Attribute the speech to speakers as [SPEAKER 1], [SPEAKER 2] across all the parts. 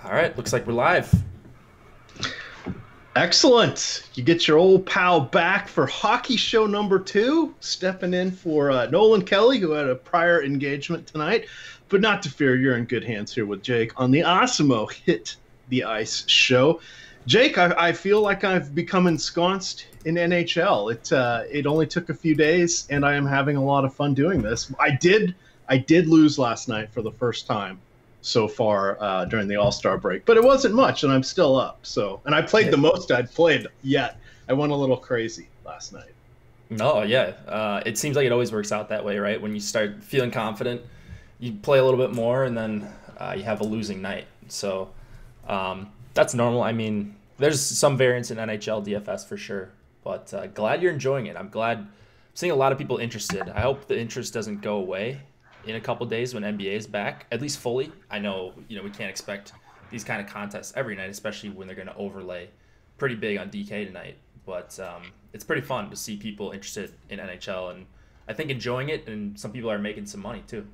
[SPEAKER 1] All right, looks like we're live.
[SPEAKER 2] Excellent. You get your old pal back for hockey show number 2, stepping in for Nolan Kelly, who had a prior engagement tonight. But not to fear, you're in good hands here with Jake on the Osimo Hit the Ice show. Jake, I feel like I've become ensconced in NHL. It only took a few days, and I am having a lot of fun doing this. I did lose last night for the first time so far during the All-Star break, but it wasn't much, and I'm still up. And I played the most I'd played yet. I went a little crazy last night.
[SPEAKER 1] No, yeah. It seems like it always works out that way, right? When you start feeling confident, you play a little bit more, and then you have a losing night. So that's normal. I mean, there's some variance in NHL DFS for sure, but glad you're enjoying it. I'm glad I'm seeing a lot of people interested. I hope the interest doesn't go away in a couple days when NBA is back, at least fully. I know, we can't expect these kind of contests every night, especially when they're going to overlay pretty big on DK tonight. But it's pretty fun to see people interested in NHL, and I think enjoying it, and some people are making some money too.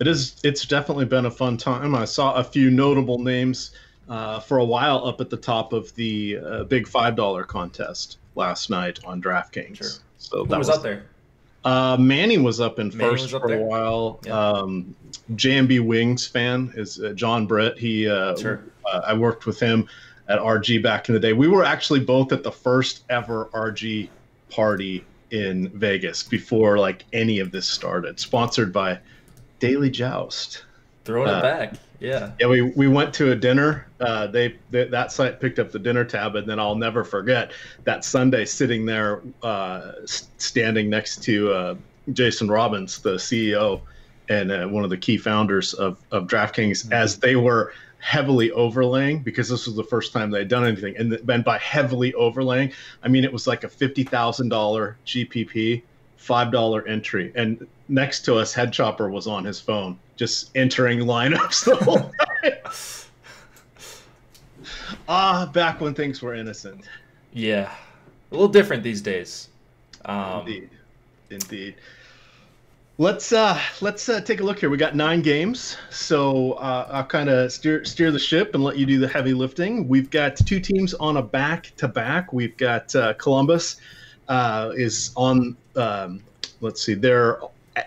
[SPEAKER 2] It's definitely been a fun time. I saw a few notable names for a while up at the top of the big $5 contest last night on DraftKings.
[SPEAKER 1] Sure.
[SPEAKER 2] So
[SPEAKER 1] Who was up there?
[SPEAKER 2] Manny was up in
[SPEAKER 1] Manny
[SPEAKER 2] first for a while.
[SPEAKER 1] Yeah.
[SPEAKER 2] JMB Wings fan is John Britt.
[SPEAKER 1] Sure.
[SPEAKER 2] I worked with him at RG back in the day. We were actually both at the first ever RG party in Vegas before any of this started. Sponsored by Daily Joust.
[SPEAKER 1] Throwing it back. Yeah.
[SPEAKER 2] Yeah, we went to a dinner. That site picked up the dinner tab, and then I'll never forget that Sunday sitting there, standing next to Jason Robbins, the CEO and one of the key founders of DraftKings, as they were heavily overlaying, because this was the first time they had done anything. And then by heavily overlaying, I mean it was like a $50,000 GPP, $5 entry, and next to us, Head Chopper was on his phone, just entering lineups the whole time. Back when things were innocent.
[SPEAKER 1] Yeah, a little different these days.
[SPEAKER 2] Indeed. Let's take a look here. We got 9 games, so I'll kind of steer the ship and let you do the heavy lifting. We've got 2 teams on a back-to-back. We've got Columbus is on. Let's see, they're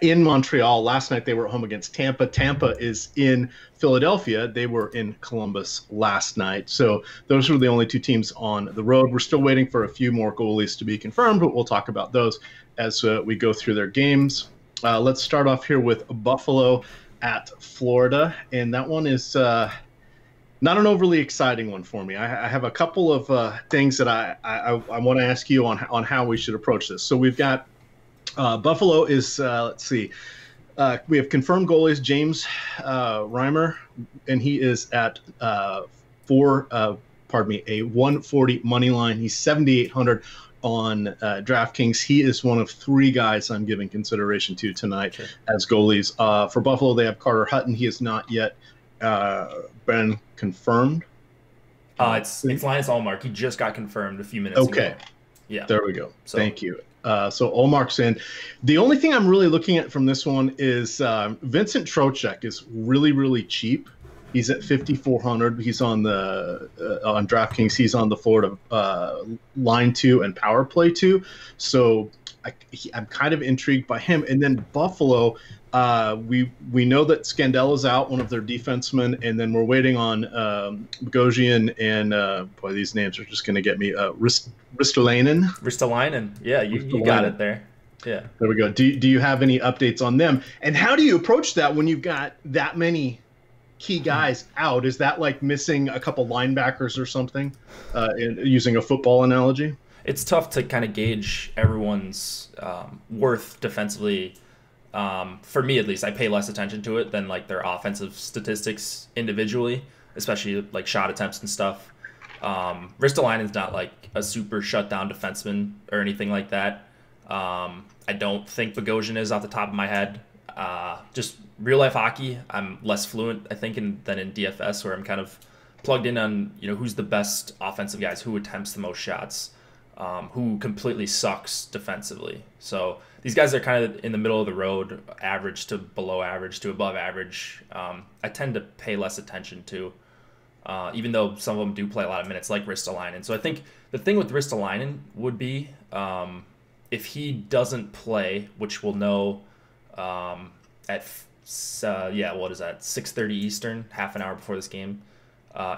[SPEAKER 2] in Montreal. Last night they were at home against Tampa. Tampa is in Philadelphia. They were in Columbus last night. So those were the only 2 teams on the road. We're still waiting for a few more goalies to be confirmed, but we'll talk about those as we go through their games. Let's start off here with Buffalo at Florida, and that one is not an overly exciting one for me. I have a couple of things that I want to ask you on how we should approach this. So we've got Buffalo is, let's see, we have confirmed goalies, James Reimer, and he is at a 140 money line. He's 7,800 on DraftKings. He is one of 3 guys I'm giving consideration to tonight as goalies. For Buffalo, they have Carter Hutton. He has not yet been confirmed.
[SPEAKER 1] It's Linus Ullmark. He just got confirmed a few minutes ago. Yeah.
[SPEAKER 2] There we go. Thank you. So Ullmark's in. The only thing I'm really looking at from this one is Vincent Trocheck is really, really cheap. He's at 5,400. He's on the on DraftKings. He's on the Florida line 2 and power play 2. So I'm kind of intrigued by him. And then Buffalo, we know that Scandella's out, one of their defensemen, and then we're waiting on Bogosian and boy, these names are just going to get me. Ristolainen.
[SPEAKER 1] Ristolainen. Yeah, you got it there. Yeah.
[SPEAKER 2] There we go. Do you have any updates on them? And how do you approach that when you've got that many key guys out? Is that like missing a couple linebackers or something, using a football analogy?
[SPEAKER 1] It's tough to kind of gauge everyone's worth defensively. For me, at least, I pay less attention to it than like their offensive statistics individually, especially like shot attempts and stuff. Ristolainen's not like a super shutdown defenseman or anything like that. I don't think Bogosian is off the top of my head. Just real life hockey, I'm less fluent, I think, than in DFS, where I'm kind of plugged in on who's the best offensive guys, who attempts the most shots, who completely sucks defensively. So these guys are kind of in the middle of the road, average to below average to above average. I tend to pay less attention to. even though some of them do play a lot of minutes, like Ristolainen. So I think the thing with Ristolainen would be if he doesn't play, which we'll know at what is that, 6:30 Eastern, half an hour before this game.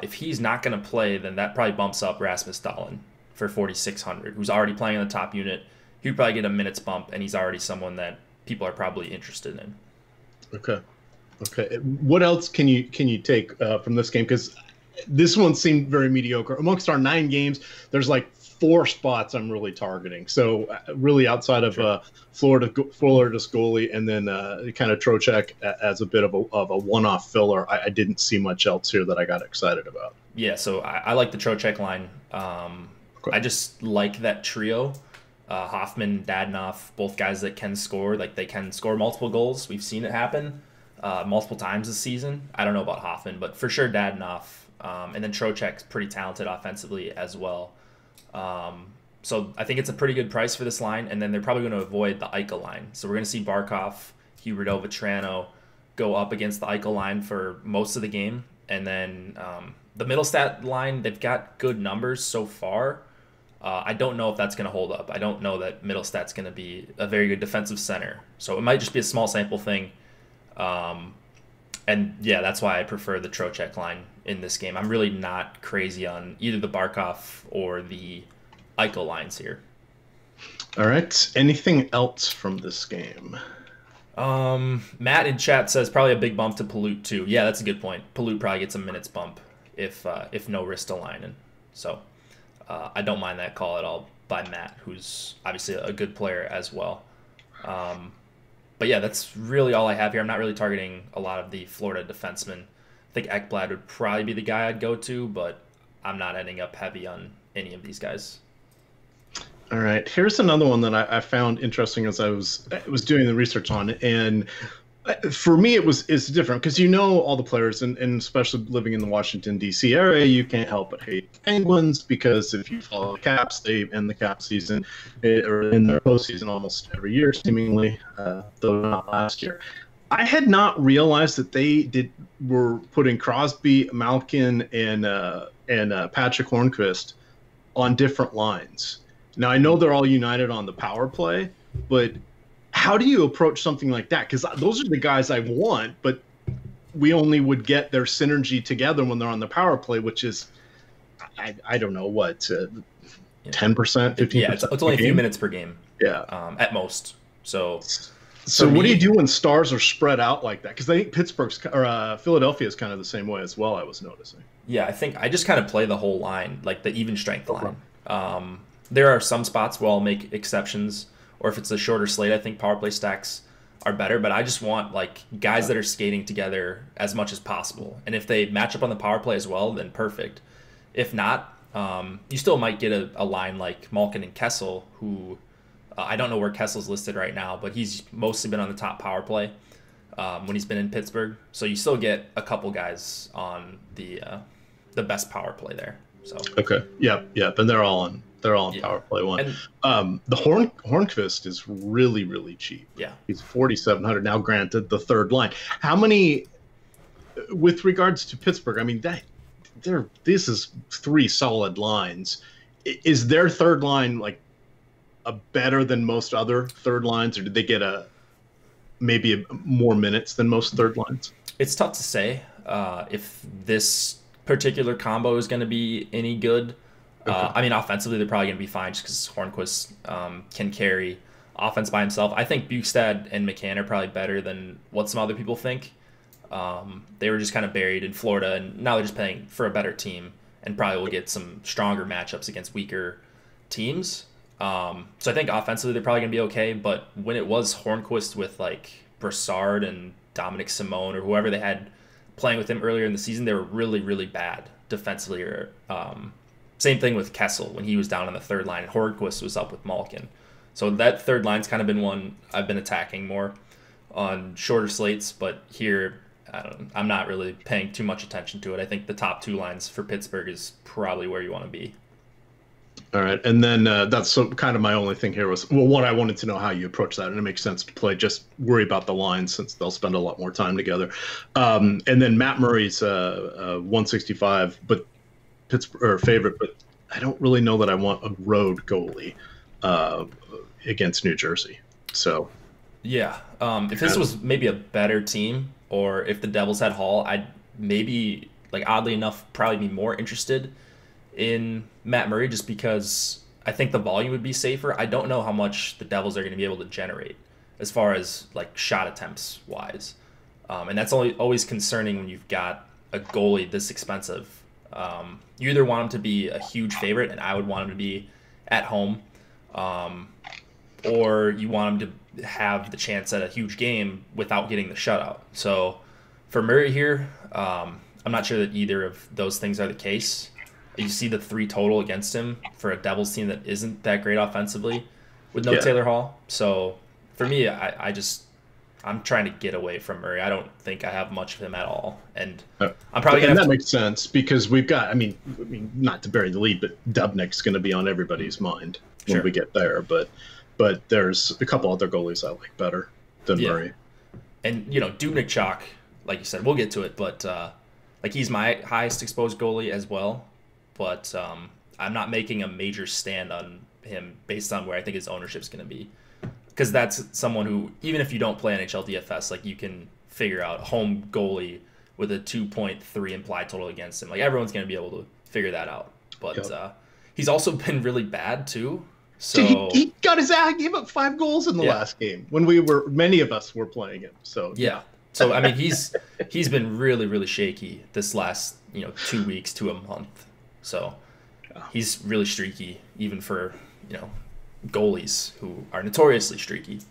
[SPEAKER 1] If he's not going to play, then that probably bumps up Rasmus Dahlin for 4,600, who's already playing in the top unit. He'd probably get a minutes bump, and he's already someone that people are probably interested in.
[SPEAKER 2] Okay. What else can you take from this game? Because this one seemed very mediocre. Amongst our 9 games, there's like 4 spots I'm really targeting. So really outside of Florida's goalie and then kind of Trocheck as a bit of a one-off filler, I didn't see much else here that I got excited about.
[SPEAKER 1] Yeah, so I like the Trocheck line. I just like that trio. Hoffman, Dadonov, both guys that can score. Like, they can score multiple goals. We've seen it happen multiple times this season. I don't know about Hoffman, but for sure Dadonov. And then Trocheck's pretty talented offensively as well. So I think it's a pretty good price for this line, and then they're probably going to avoid the Eichel line. So we're going to see Barkov, Huberdeau, Vetrano go up against the Eichel line for most of the game. And then the Middlestat line, they've got good numbers so far. I don't know if that's going to hold up. I don't know that Middlestat's going to be a very good defensive center. So it might just be a small sample thing. And yeah, that's why I prefer the Trocheck line in this game. I'm really not crazy on either the Barkov or the Eichel lines here.
[SPEAKER 2] All right. Anything else from this game?
[SPEAKER 1] Matt in chat says probably a big bump to Palut too. Yeah, that's a good point. Palut probably gets a minutes bump if no Ristolainen. So I don't mind that call at all by Matt, who's obviously a good player as well. But yeah, that's really all I have here. I'm not really targeting a lot of the Florida defensemen. I think Ekblad would probably be the guy I'd go to, but I'm not ending up heavy on any of these guys.
[SPEAKER 2] All right, here's another one that I found interesting as I was doing the research on it, and for me it's different because all the players, and especially living in the Washington D.C. area, you can't help but hate Penguins because if you follow the Caps, they end the Cap season or in their postseason almost every year, seemingly, though not last year. I had not realized that they were putting Crosby, Malkin, and Patrick Hornqvist on different lines. Now, I know they're all united on the power play, but how do you approach something like that? Because those are the guys I want, but we only would get their synergy together when they're on the power play, which is, I don't know, what, 10%, 15%?
[SPEAKER 1] Yeah, it's only a few minutes per game.
[SPEAKER 2] Yeah.
[SPEAKER 1] At most. So
[SPEAKER 2] what do you do when stars are spread out like that? Because I think Philadelphia is kind of the same way as well, I was noticing.
[SPEAKER 1] Yeah, I think I just kind of play the whole line, like the even strength line. There are some spots where I'll make exceptions, or if it's a shorter slate, I think power play stacks are better. But I just want like guys that are skating together as much as possible. And if they match up on the power play as well, then perfect. If not, you still might get a line like Malkin and Kessel, who I don't know where Kessel's listed right now, but he's mostly been on the top power play when he's been in Pittsburgh. So you still get a couple guys on the best power play there. So
[SPEAKER 2] okay, yep, and they're all on power play one. And the Hornqvist is really, really cheap.
[SPEAKER 1] Yeah,
[SPEAKER 2] he's 4,700 now. Granted, the third line. How many, with regards to Pittsburgh? I mean, this is 3 solid lines. Is their third line like a better than most other third lines, or did they get maybe more minutes than most third lines?
[SPEAKER 1] It's tough to say if this particular combo is going to be any good. Okay. I mean, offensively, they're probably going to be fine just because Hornqvist can carry offense by himself. I think Bukestad and McCann are probably better than what some other people think. They were just kind of buried in Florida, and now they're just playing for a better team and probably will get some stronger matchups against weaker teams. So I think offensively, they're probably going to be okay. But when it was Hornqvist with like Brassard and Dominic Simone or whoever they had playing with him earlier in the season, they were really, really bad defensively. Or same thing with Kessel when he was down on the third line and Hornqvist was up with Malkin. So that third line's kind of been one I've been attacking more on shorter slates, but here I'm not really paying too much attention to it. I think the top 2 lines for Pittsburgh is probably where you want to be.
[SPEAKER 2] All right, and then that's kind of my only thing here was, well, one, I wanted to know how you approach that, and it makes sense to play. Just worry about the lines since they'll spend a lot more time together. And then Matt Murray's 165, but Pittsburgh or favorite, but I don't really know that I want a road goalie against New Jersey. So
[SPEAKER 1] yeah, if this was maybe a better team, or if the Devils had Hall, I'd maybe, like, oddly enough, probably be more interested in Matt Murray, just because I think the volume would be safer. I don't know how much the Devils are going to be able to generate as far as like shot attempts wise, and that's always concerning when you've got a goalie this expensive. You either want him to be a huge favorite, and I would want him to be at home, or you want him to have the chance at a huge game without getting the shutout. So for Murray here, I'm not sure that either of those things are the case. You see the 3 total against him for a Devils team that isn't that great offensively with no Taylor Hall. So for me, I'm trying to get away from Murray. I don't think I have much of him at all, and I'm probably gonna.
[SPEAKER 2] And that makes sense because we've got. I mean, not to bury the lead, but Dubnyk's going to be on everybody's mind when we get there. But there's a couple other goalies I like better than Murray.
[SPEAKER 1] And Dubnyk chalk, like you said, we'll get to it, but like he's my highest exposed goalie as well. But I'm not making a major stand on him based on where I think his ownership's going to be. Because that's someone who, even if you don't play NHL DFS, like you can figure out a home goalie with a 2.3 implied total against him. Like everyone's going to be able to figure that out. But he's also been really bad too. So
[SPEAKER 2] dude, he got his ass. Gave up 5 goals in the last game when many of us were playing him. So
[SPEAKER 1] yeah. So I mean, he's been really, really shaky this last 2 weeks to a month. So he's really streaky, even for goalies who are notoriously streaky.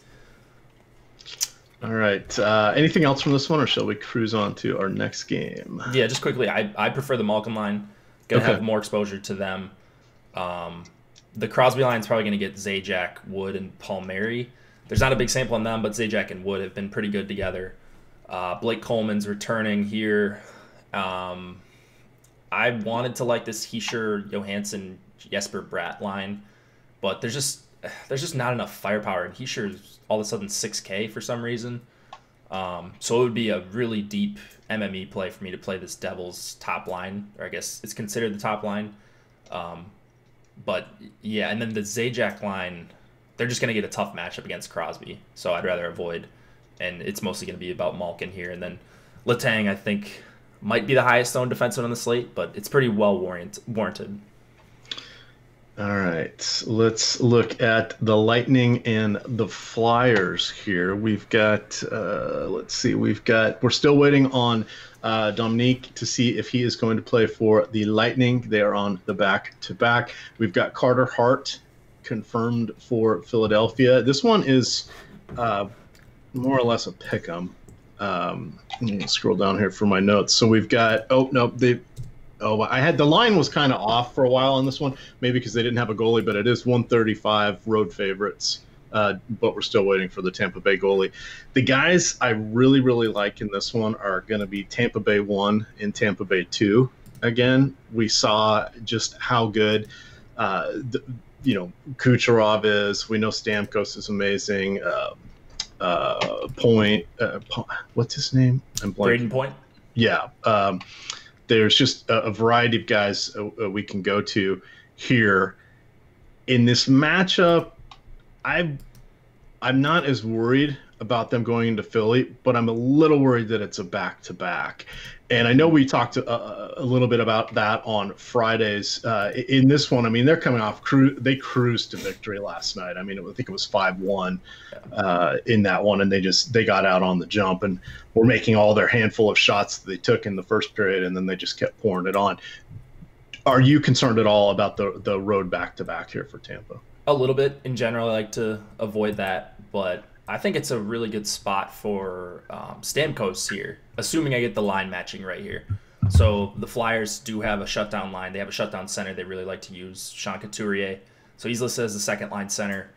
[SPEAKER 2] All right. Anything else from this one, or shall we cruise on to our next game?
[SPEAKER 1] Yeah, just quickly, I prefer the Malkin line. Gonna have more exposure to them. The Crosby line is probably gonna get Zajac, Wood, and Palmieri. There's not a big sample on them, but Zajac and Wood have been pretty good together. Blake Coleman's returning here. I wanted to like this Hischier, Johansson, Jesper Bratt line, but there's just not enough firepower, and Hischier's all of a sudden 6K for some reason. So it would be a really deep MME play for me to play this Devils top line, or I guess it's considered the top line. But yeah, and then the Zajac line, they're just going to get a tough matchup against Crosby, so I'd rather avoid. And it's mostly going to be about Malkin here, and then Letang, I think, might be the highest owned defenseman on the slate, but it's pretty well warranted.
[SPEAKER 2] All right, let's look at the Lightning and the Flyers here. We've got, we're still waiting on Dominique to see if he is going to play for the Lightning. They are on the back-to-back. We've got Carter Hart confirmed for Philadelphia. This one is more or less a pick'em. Let me scroll down here for my notes. So we've got, I had the line was kind of off for a while on this one, maybe because they didn't have a goalie, but it is 135 road favorites. But we're still waiting for the Tampa Bay goalie. The guys I really, really like in this one are going to be Tampa Bay 1 and Tampa Bay 2. Again, we saw just how good, Kucherov is. We know Stamkos is amazing. Point, what's his name? I'm blanking.
[SPEAKER 1] Braden Point?
[SPEAKER 2] Yeah. There's just a variety of guys we can go to here. In this matchup, I'm not as worried about them going into Philly, but I'm a little worried that it's a back-to-back. And I know we talked a little bit about that on Fridays. In this one, I mean, they're coming off they cruised to victory last night. I mean, I think it was 5-1 in that one, and they got out on the jump and were making all their handful of shots that they took in the first period, and then they just kept pouring it on. Are you concerned at all about the road back-to-back here for Tampa?
[SPEAKER 1] A little bit. In general, I like to avoid that, but I think it's a really good spot for Stamkos here, assuming I get the line matching right here. So the Flyers do have a shutdown line. They have a shutdown center they really like to use, Sean Couturier. So he's listed as the second-line center.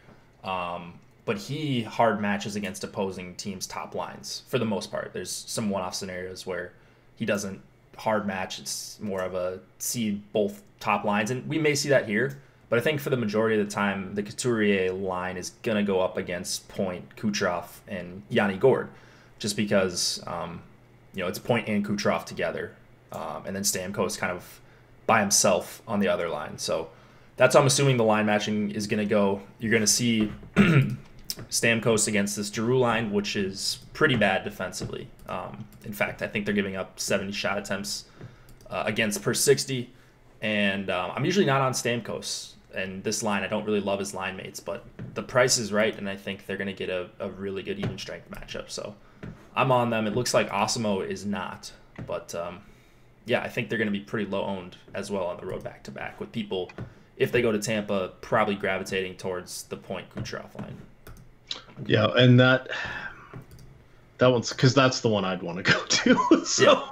[SPEAKER 1] But he hard matches against opposing teams' top lines for the most part. There's some one-off scenarios where he doesn't hard match. It's more of a see both top lines. And we may see that here. But I think for the majority of the time, the Couturier line is going to go up against Point, Kucherov, and Yanni Gourde, just because it's Point and Kucherov together, and then Stamkos kind of by himself on the other line. So that's how I'm assuming the line matching is going to go. You're going to see Stamkos against this Giroux line, which is pretty bad defensively. In fact, I think they're giving up 70 shot attempts against per 60. And I'm usually not on Stamkos. And this line, I don't really love his line mates, but the price is right, and I think they're going to get a really good even strength matchup. So I'm on them. It looks like Osimo is not. But, I think they're going to be pretty low owned as well on the road back-to-back, with people, if they go to Tampa, probably gravitating towards the Point Kucherov line.
[SPEAKER 2] Yeah, and that one's because that's the one I'd want to go to. So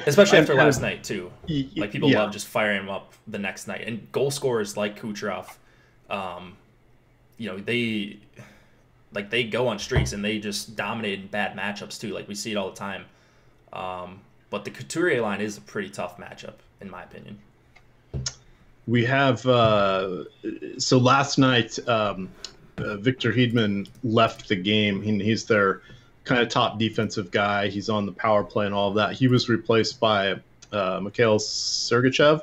[SPEAKER 1] especially after last night too. Like people love just firing him up the next night. And goal scorers like Kucherov, they go on streaks and they just dominate in bad matchups too. Like we see it all the time. But the Couturier line is a pretty tough matchup in my opinion.
[SPEAKER 2] We have so last night. Victor Hedman left the game. He's their kind of top defensive guy. He's on the power play and all of that. He was replaced by Mikhail Sergachev,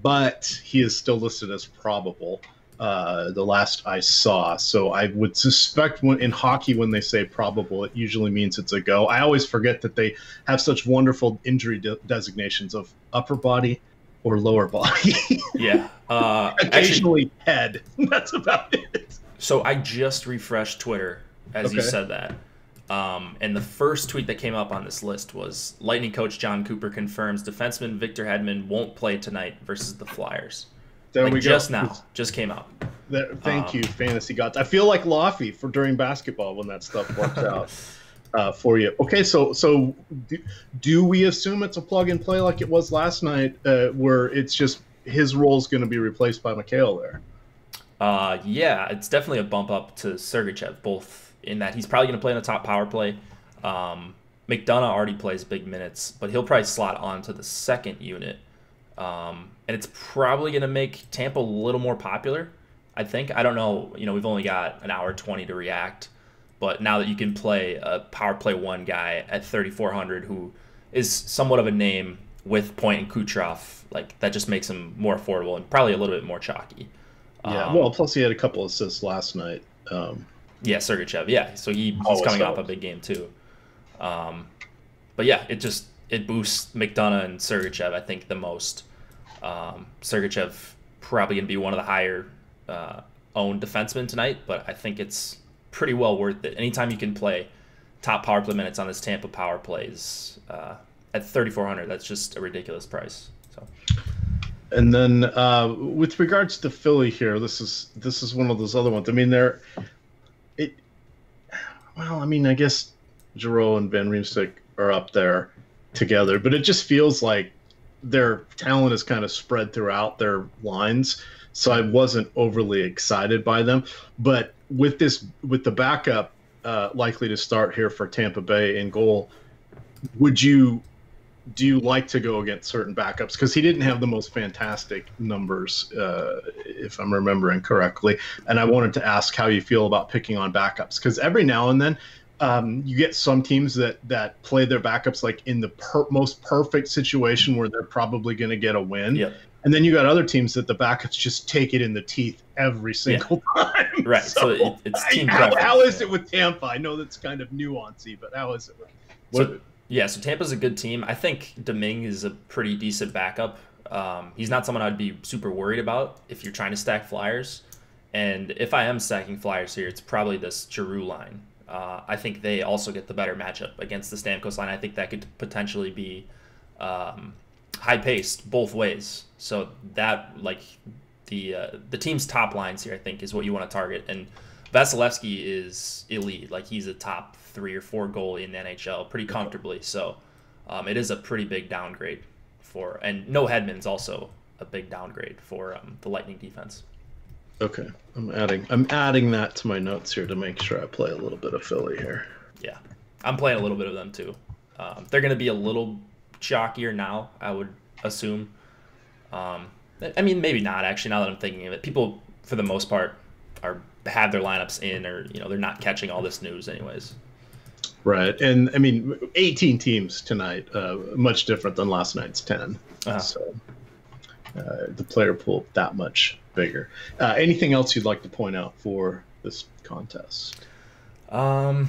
[SPEAKER 2] but he is still listed as probable, the last I saw. So I would suspect in hockey when they say probable, it usually means it's a go. I always forget that they have such wonderful injury designations of upper body or lower body.
[SPEAKER 1] Yeah.
[SPEAKER 2] Occasionally head. That's about it.
[SPEAKER 1] So I just refreshed Twitter as you said that. And the first tweet that came up on this list was Lightning coach John Cooper confirms defenseman Victor Hedman won't play tonight versus the Flyers.
[SPEAKER 2] There we go.
[SPEAKER 1] Just came out.
[SPEAKER 2] Thank you, Fantasy Gods. I feel like Laffy during basketball when that stuff works out for you. Okay, so do we assume it's a plug and play like it was last night, where it's just his role is going to be replaced by Mikhail there?
[SPEAKER 1] It's definitely a bump up to Sergachev, both in that he's probably going to play in the top power play. McDonough already plays big minutes, but he'll probably slot onto the second unit. And it's probably going to make Tampa a little more popular, I think. I don't know. We've only got an hour 20 to react, but now that you can play a power play one guy at 3,400 who is somewhat of a name with Point and Kucherov, like that just makes him more affordable and probably a little bit more chalky.
[SPEAKER 2] Yeah, well, plus he had a couple assists last night.
[SPEAKER 1] Sergachev, yeah. So he's coming off a big game too. But yeah, it boosts McDonough and Sergachev, I think, the most. Sergachev probably going to be one of the higher owned defensemen tonight, but I think it's pretty well worth it. Anytime you can play top power play minutes on this Tampa power plays at 3,400, that's just a ridiculous price. So.
[SPEAKER 2] And then with regards to Philly here, this is one of those other ones. I mean, I guess Giroux and Van Riemsdyk are up there together, but it just feels like their talent is kind of spread throughout their lines. So I wasn't overly excited by them. But with the backup likely to start here for Tampa Bay in goal, do you like to go against certain backups? Because he didn't have the most fantastic numbers, if I'm remembering correctly. And I wanted to ask how you feel about picking on backups. Because every now and then you get some teams that play their backups like in the most perfect situation where they're probably going to get a win.
[SPEAKER 1] Yep.
[SPEAKER 2] And then you got other teams that the backups just take it in the teeth every single time.
[SPEAKER 1] Right. So it's team preference.
[SPEAKER 2] How is it with Tampa? I know that's kind of nuancy, but how is it with
[SPEAKER 1] So Tampa's a good team. I think Domingue is a pretty decent backup. He's not someone I'd be super worried about if you're trying to stack Flyers. And if I am stacking Flyers here, it's probably this Giroux line. I think they also get the better matchup against the Stamkos line. I think that could potentially be high-paced both ways. So that, like, the team's top lines here, I think, is what you want to target. And Vasilevsky is elite. Like, he's a top 3 or 4 goalie in the NHL pretty comfortably. So it is a pretty big downgrade and no Hedman's also a big downgrade for the Lightning defense.
[SPEAKER 2] Okay, I'm adding that to my notes here to make sure I play a little bit of Philly here.
[SPEAKER 1] Yeah, I'm playing a little bit of them too. They're going to be a little chalkier now, I would assume. I mean, maybe not actually. Now that I'm thinking of it, people for the most part have their lineups in, or they're not catching all this news anyways.
[SPEAKER 2] Right, and I mean, 18 teams tonight, much different than last night's 10. So the player pool that much bigger. Anything else you'd like to point out for this contest?
[SPEAKER 1] I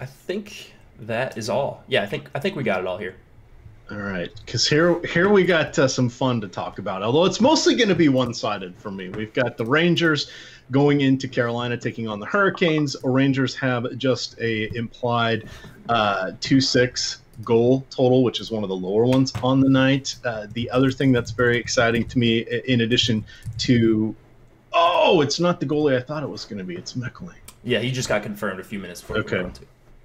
[SPEAKER 1] think that is all. Yeah, I think we got it all here.
[SPEAKER 2] All right, because here we got some fun to talk about, although it's mostly going to be one-sided for me. We've got the Rangers going into Carolina, taking on the Hurricanes. Rangers have just a implied 2.6 goal total, which is one of the lower ones on the night. The other thing that's very exciting to me, in addition to, it's not the goalie I thought it was going to be. It's McElwain.
[SPEAKER 1] Yeah, he just got confirmed a few minutes before.
[SPEAKER 2] Okay.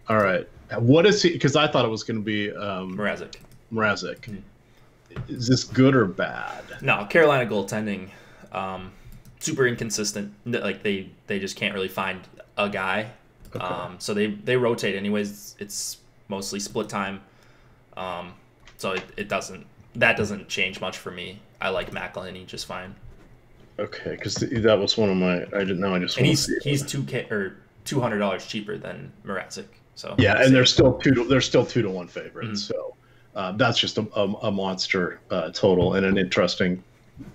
[SPEAKER 2] All right. What is he? Because I thought it was going to be
[SPEAKER 1] Mrazek.
[SPEAKER 2] Mm-hmm. Is this good or bad?
[SPEAKER 1] No, Carolina goaltending, super inconsistent. Like they just can't really find a guy. Okay. So they rotate anyways. It's mostly split time. So that doesn't change much for me. I like McElhinney just fine.
[SPEAKER 2] Okay, because that was one of my. I didn't know. I just.
[SPEAKER 1] And he's $200 cheaper than Mrazek. So
[SPEAKER 2] yeah, and they're still 2-1 favorites. Mm-hmm. So. That's just a monster total and an interesting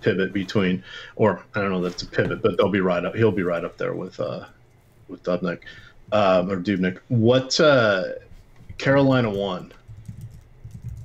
[SPEAKER 2] pivot between, or I don't know that's a pivot, but they'll be right up. He'll be right up there with Dubnyk or Dubnyk. What Carolina won?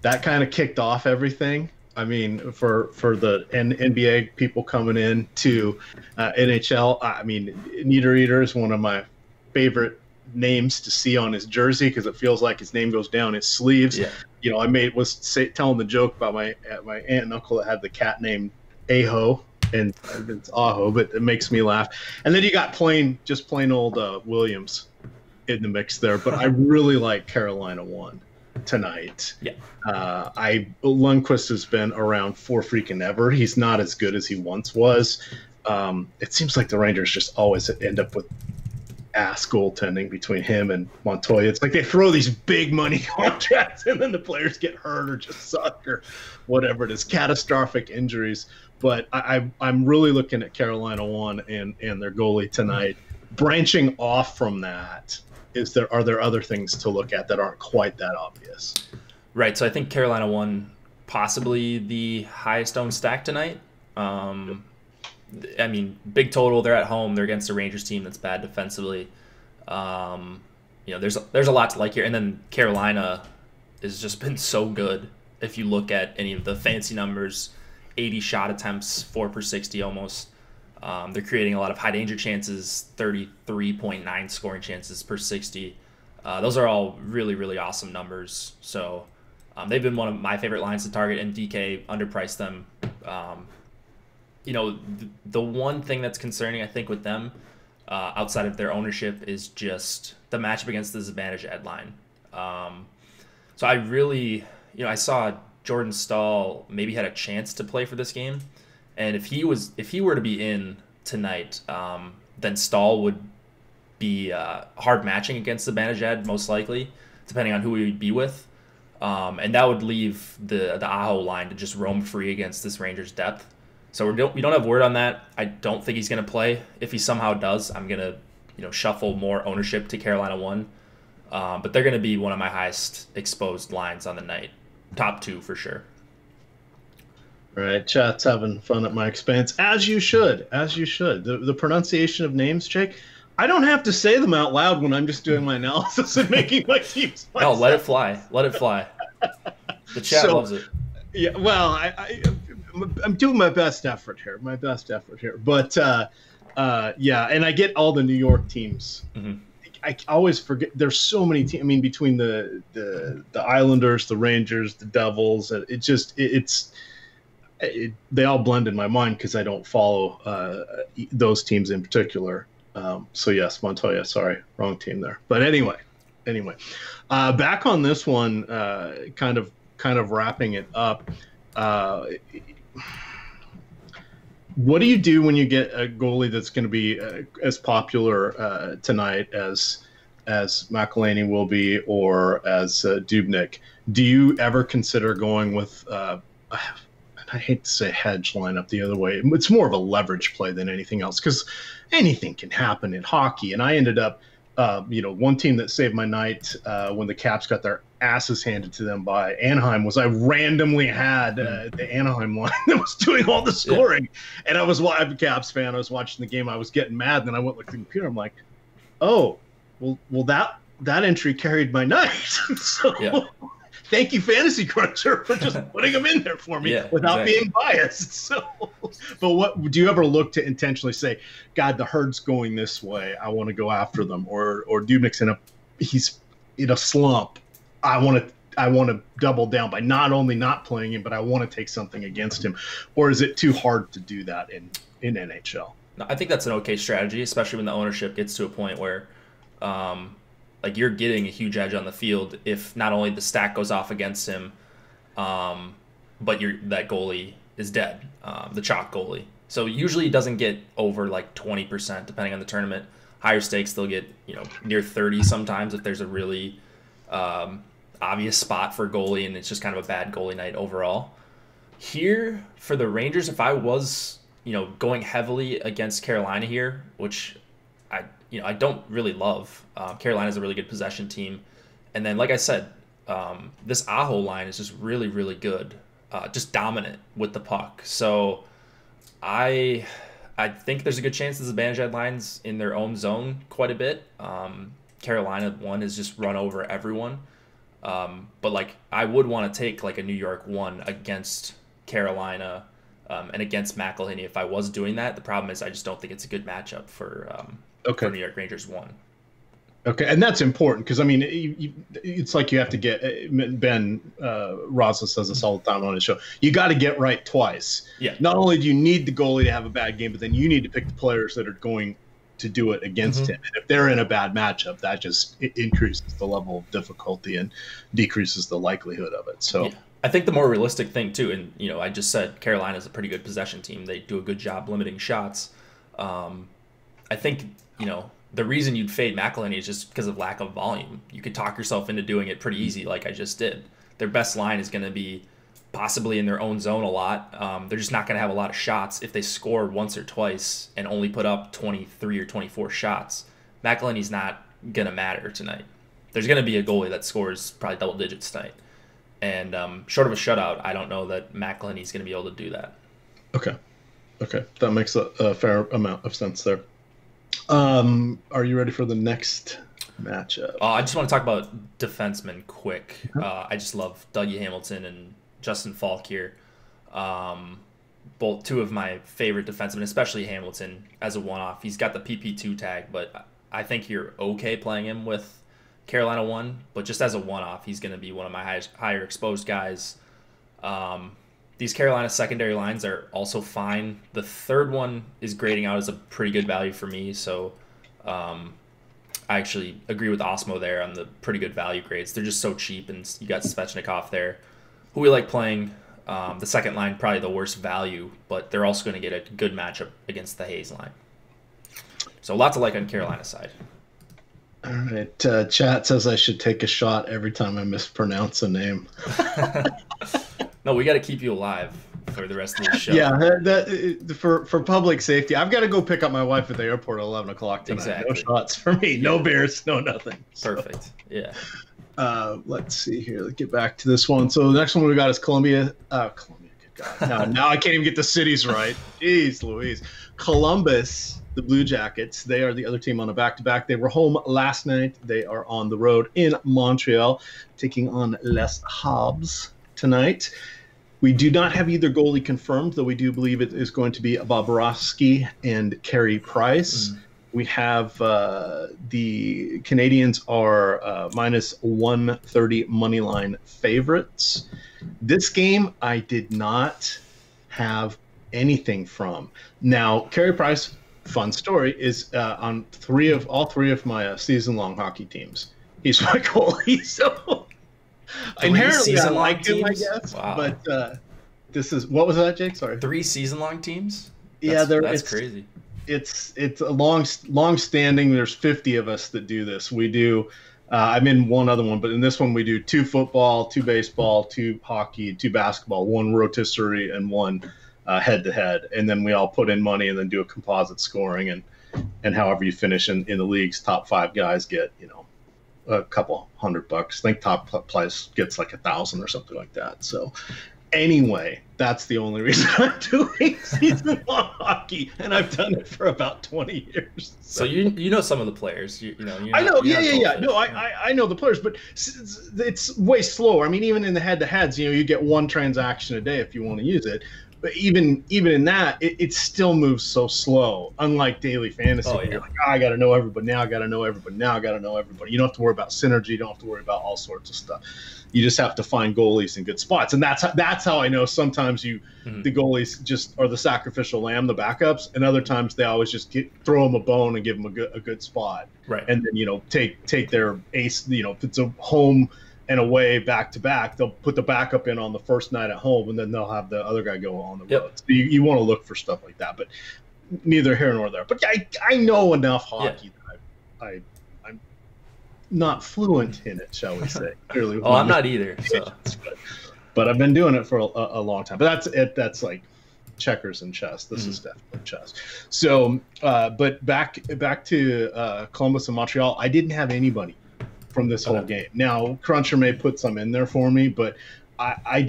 [SPEAKER 2] That kind of kicked off everything. I mean, for the NBA people coming in to NHL. I mean, Nieder Eater is one of my favorite names to see on his jersey because it feels like his name goes down his sleeves. Yeah. I was telling the joke about my aunt and uncle that had the cat named Aho, and it's Aho, but it makes me laugh. And then you got plain old Williams in the mix there. But I really like Carolina won tonight.
[SPEAKER 1] Yeah.
[SPEAKER 2] Lundqvist has been around for freaking ever. He's not as good as he once was. It seems like the Rangers just always end up with ass goaltending between him and Montoya. It's like they throw these big money contracts and then the players get hurt or just suck or whatever it is, catastrophic injuries. But I'm really looking at Carolina won and their goalie tonight. Branching off from that, are there other things to look at that aren't quite that obvious?
[SPEAKER 1] Right. So I think Carolina won possibly the highest owned stack tonight. I mean, big total. They're at home. They're against a Rangers team that's bad defensively. There's a lot to like here. And then Carolina has just been so good. If you look at any of the fancy numbers, 80 shot attempts, 4/60 almost. They're creating a lot of high danger chances, 33.9 scoring chances per 60. Those are all really, really awesome numbers. So they've been one of my favorite lines to target, and DK underpriced them. The one thing that's concerning, I think, with them, outside of their ownership, is just the matchup against the Zibanejad line. So I really, I saw Jordan Staal maybe had a chance to play for this game, and if he were to be in tonight, then Staal would be hard matching against Zibanejad most likely, depending on who he would be with, and that would leave the Aho line to just roam free against this Rangers depth. So we don't have word on that. I don't think he's going to play. If he somehow does, I'm going to shuffle more ownership to Carolina 1. But they're going to be one of my highest exposed lines on the night. Top 2 for sure.
[SPEAKER 2] All right, chat's having fun at my expense, as you should. The pronunciation of names, Jake, I don't have to say them out loud when I'm just doing my analysis and making my teams.
[SPEAKER 1] No, let it fly. The chat loves it.
[SPEAKER 2] Yeah, well, I'm doing my best effort here. But yeah, and I get all the New York teams. Mm-hmm. I always forget. There's so many teams. I mean, between the Islanders, the Rangers, the Devils, they all blend in my mind because I don't follow those teams in particular. So yes, Montoya. Sorry, wrong team there. But anyway, back on this one, kind of wrapping it up. What do you do when you get a goalie that's going to be as popular tonight as McElhinney will be, or as Dubnyk? Do you ever consider going with an I hate to say hedge lineup the other way. It's more of a leverage play than anything else because anything can happen in hockey. And I ended up, one team that saved my night when the Caps got their asses handed to them by Anaheim was I randomly had the Anaheim line that was doing all the scoring. And I'm a Caps fan. I was watching the game. I was getting mad. And then I went look at the computer. I'm like, oh, well, that entry carried my night. So thank you, Fantasy Cruncher, for just putting them in there for me without being biased. So, but what do you ever look to intentionally say, God, the herd's going this way, I want to go after them, or Dubnik's he's in a slump, I want to double down by not only not playing him, but I want to take something against him, or is it too hard to do that in NHL?
[SPEAKER 1] No, I think that's an okay strategy, especially when the ownership gets to a point where, like you're getting a huge edge on the field if not only the stack goes off against him, but that goalie is dead, the chalk goalie. So usually he doesn't get over like 20% depending on the tournament. Higher stakes, they'll get near 30 sometimes if there's a really obvious spot for goalie and it's just kind of a bad goalie night overall. Here for the Rangers, if I was going heavily against Carolina here, which I don't really love. Carolina's a really good possession team. And then, like I said, this Aho line is just really, really good, just dominant with the puck. So I think there's a good chance this advantage ed line's in their own zone quite a bit. Carolina, one, is just run over everyone. But, like, I would want to take, like, a New York one against Carolina and against McElhinney if I was doing that. The problem is I just don't think it's a good matchup for New York Rangers one.
[SPEAKER 2] Okay, and that's important because, I mean, it's like you have to get – Ben Rosa says this all the time on his show. You got to get right twice.
[SPEAKER 1] Yeah.
[SPEAKER 2] Not only do you need the goalie to have a bad game, but then you need to pick the players that are going to do it against him. And if they're in a bad matchup, that just increases the level of difficulty and decreases the likelihood of it. So
[SPEAKER 1] I think the more realistic thing, too, and, I just said Carolina's a pretty good possession team. They do a good job limiting shots. I think, the reason you'd fade McElhinney is just because of lack of volume. You could talk yourself into doing it pretty easy like I just did. Their best line is going to be possibly in their own zone a lot. They're just not going to have a lot of shots if they score once or twice and only put up 23 or 24 shots. McElhinney's not going to matter tonight. There's going to be a goalie that scores probably double digits tonight. And short of a shutout, I don't know that McElhinney's going to be able to do that.
[SPEAKER 2] Okay. That makes a fair amount of sense there. Are you ready for the next matchup?
[SPEAKER 1] I just want to talk about defensemen quick. I just love Dougie Hamilton and Justin Falk here. Both two of my favorite defensemen, especially Hamilton as a one-off. He's got the PP2 tag, but I think you're okay playing him with Carolina 1. But just as a one-off, he's going to be one of my higher exposed guys. These Carolina secondary lines are also fine. The third one is grading out as a pretty good value for me, so I actually agree with Osmo there on the pretty good value grades. They're just so cheap, and you got Svechnikov there, who we like playing. The second line, probably the worst value, but they're also going to get a good matchup against the Hayes line. So lots of like on Carolina's side.
[SPEAKER 2] All right. Chat says I should take a shot every time I mispronounce a name.
[SPEAKER 1] No, we got to keep you alive for the rest of the show.
[SPEAKER 2] Yeah, for public safety, I've got to go pick up my wife at the airport at 11 o'clock tonight.
[SPEAKER 1] Exactly.
[SPEAKER 2] No shots for me. No beers, no nothing.
[SPEAKER 1] Perfect. Yeah.
[SPEAKER 2] Let's see here. Let's get back to this one. So the next one we got is Columbia. Columbia, good God. Now I can't even get the cities right. Jeez Louise. Columbus, the Blue Jackets, they are the other team on a back-to-back. They were home last night. They are on the road in Montreal, taking on Les Habs tonight. We do not have either goalie confirmed, though we do believe it is going to be Bobrovsky and Carey Price. We have the Canadians are minus 130 money line favorites. This game I did not have anything from. Now, Carey Price, fun story, is on all three of my season-long hockey teams. He's my goalie, so inherently I like him, I guess.
[SPEAKER 1] Wow.
[SPEAKER 2] But this is, what was that, Jake? Sorry.
[SPEAKER 1] 3 season-long teams?
[SPEAKER 2] That's
[SPEAKER 1] crazy.
[SPEAKER 2] It's a long standing. There's 50 of us that do this. We do I'm in one other one, but in this one we do 2 football, 2 baseball, 2 hockey, 2 basketball, 1 rotisserie, and 1 head-to-head. And then we all put in money and then do a composite scoring. And however you finish in the leagues, top 5 guys get, a couple $100. I think top place gets like 1,000 or something like that. So anyway, that's the only reason I'm doing season long hockey, and I've done it for about 20 years.
[SPEAKER 1] So you know some of the players.
[SPEAKER 2] I know, yeah. No, I know the players, but it's way slower. I mean, even in the head-to-heads, you get 1 transaction a day if you want to use it. But even in that, it still moves so slow. Unlike daily fantasy, where you're like, I got to know everybody now. I got to know everybody now. I got to know everybody. You don't have to worry about synergy. You don't have to worry about all sorts of stuff. You just have to find goalies in good spots, and that's how I know. Sometimes the goalies just are the sacrificial lamb, the backups, and other times they always just throw them a bone and give them a good spot,
[SPEAKER 1] right?
[SPEAKER 2] And then take their ace. If it's a home and away back to back, they'll put the backup in on the first night at home, and then they'll have the other guy go on the road. So you want to look for stuff like that, but neither here nor there. But I know enough hockey that I'm not fluent in it, shall we say? Clearly,
[SPEAKER 1] I'm not either. So.
[SPEAKER 2] But I've been doing it for a long time. But that's it. That's like checkers and chess. This is definitely chess. So, but back to Columbus and Montreal, I didn't have anybody from this whole game. Now, Cruncher may put some in there for me, but I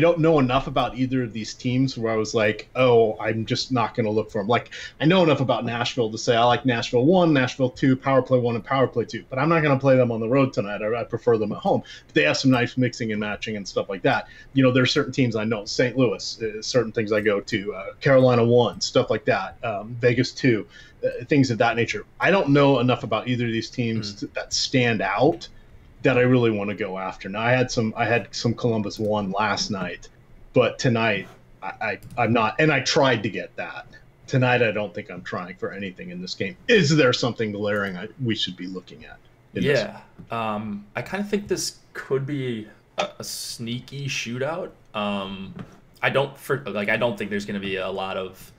[SPEAKER 2] don't know enough about either of these teams where I was like, oh, I'm just not going to look for them. Like, I know enough about Nashville to say I like Nashville 1, Nashville 2, Power Play 1, and Power Play 2, but I'm not going to play them on the road tonight. I prefer them at home. But they have some nice mixing and matching and stuff like that. There are certain teams I know, St. Louis, certain things I go to, Carolina 1, stuff like that, Vegas 2, things of that nature. I don't know enough about either of these teams that stand out that I really want to go after. Now, I had some Columbus 1 last night, but tonight I'm not, and I tried to get that. Tonight I don't think I'm trying for anything in this game. Is there something glaring we should be looking at?
[SPEAKER 1] I kind of think this could be a sneaky shootout. I don't think there's going to be a lot of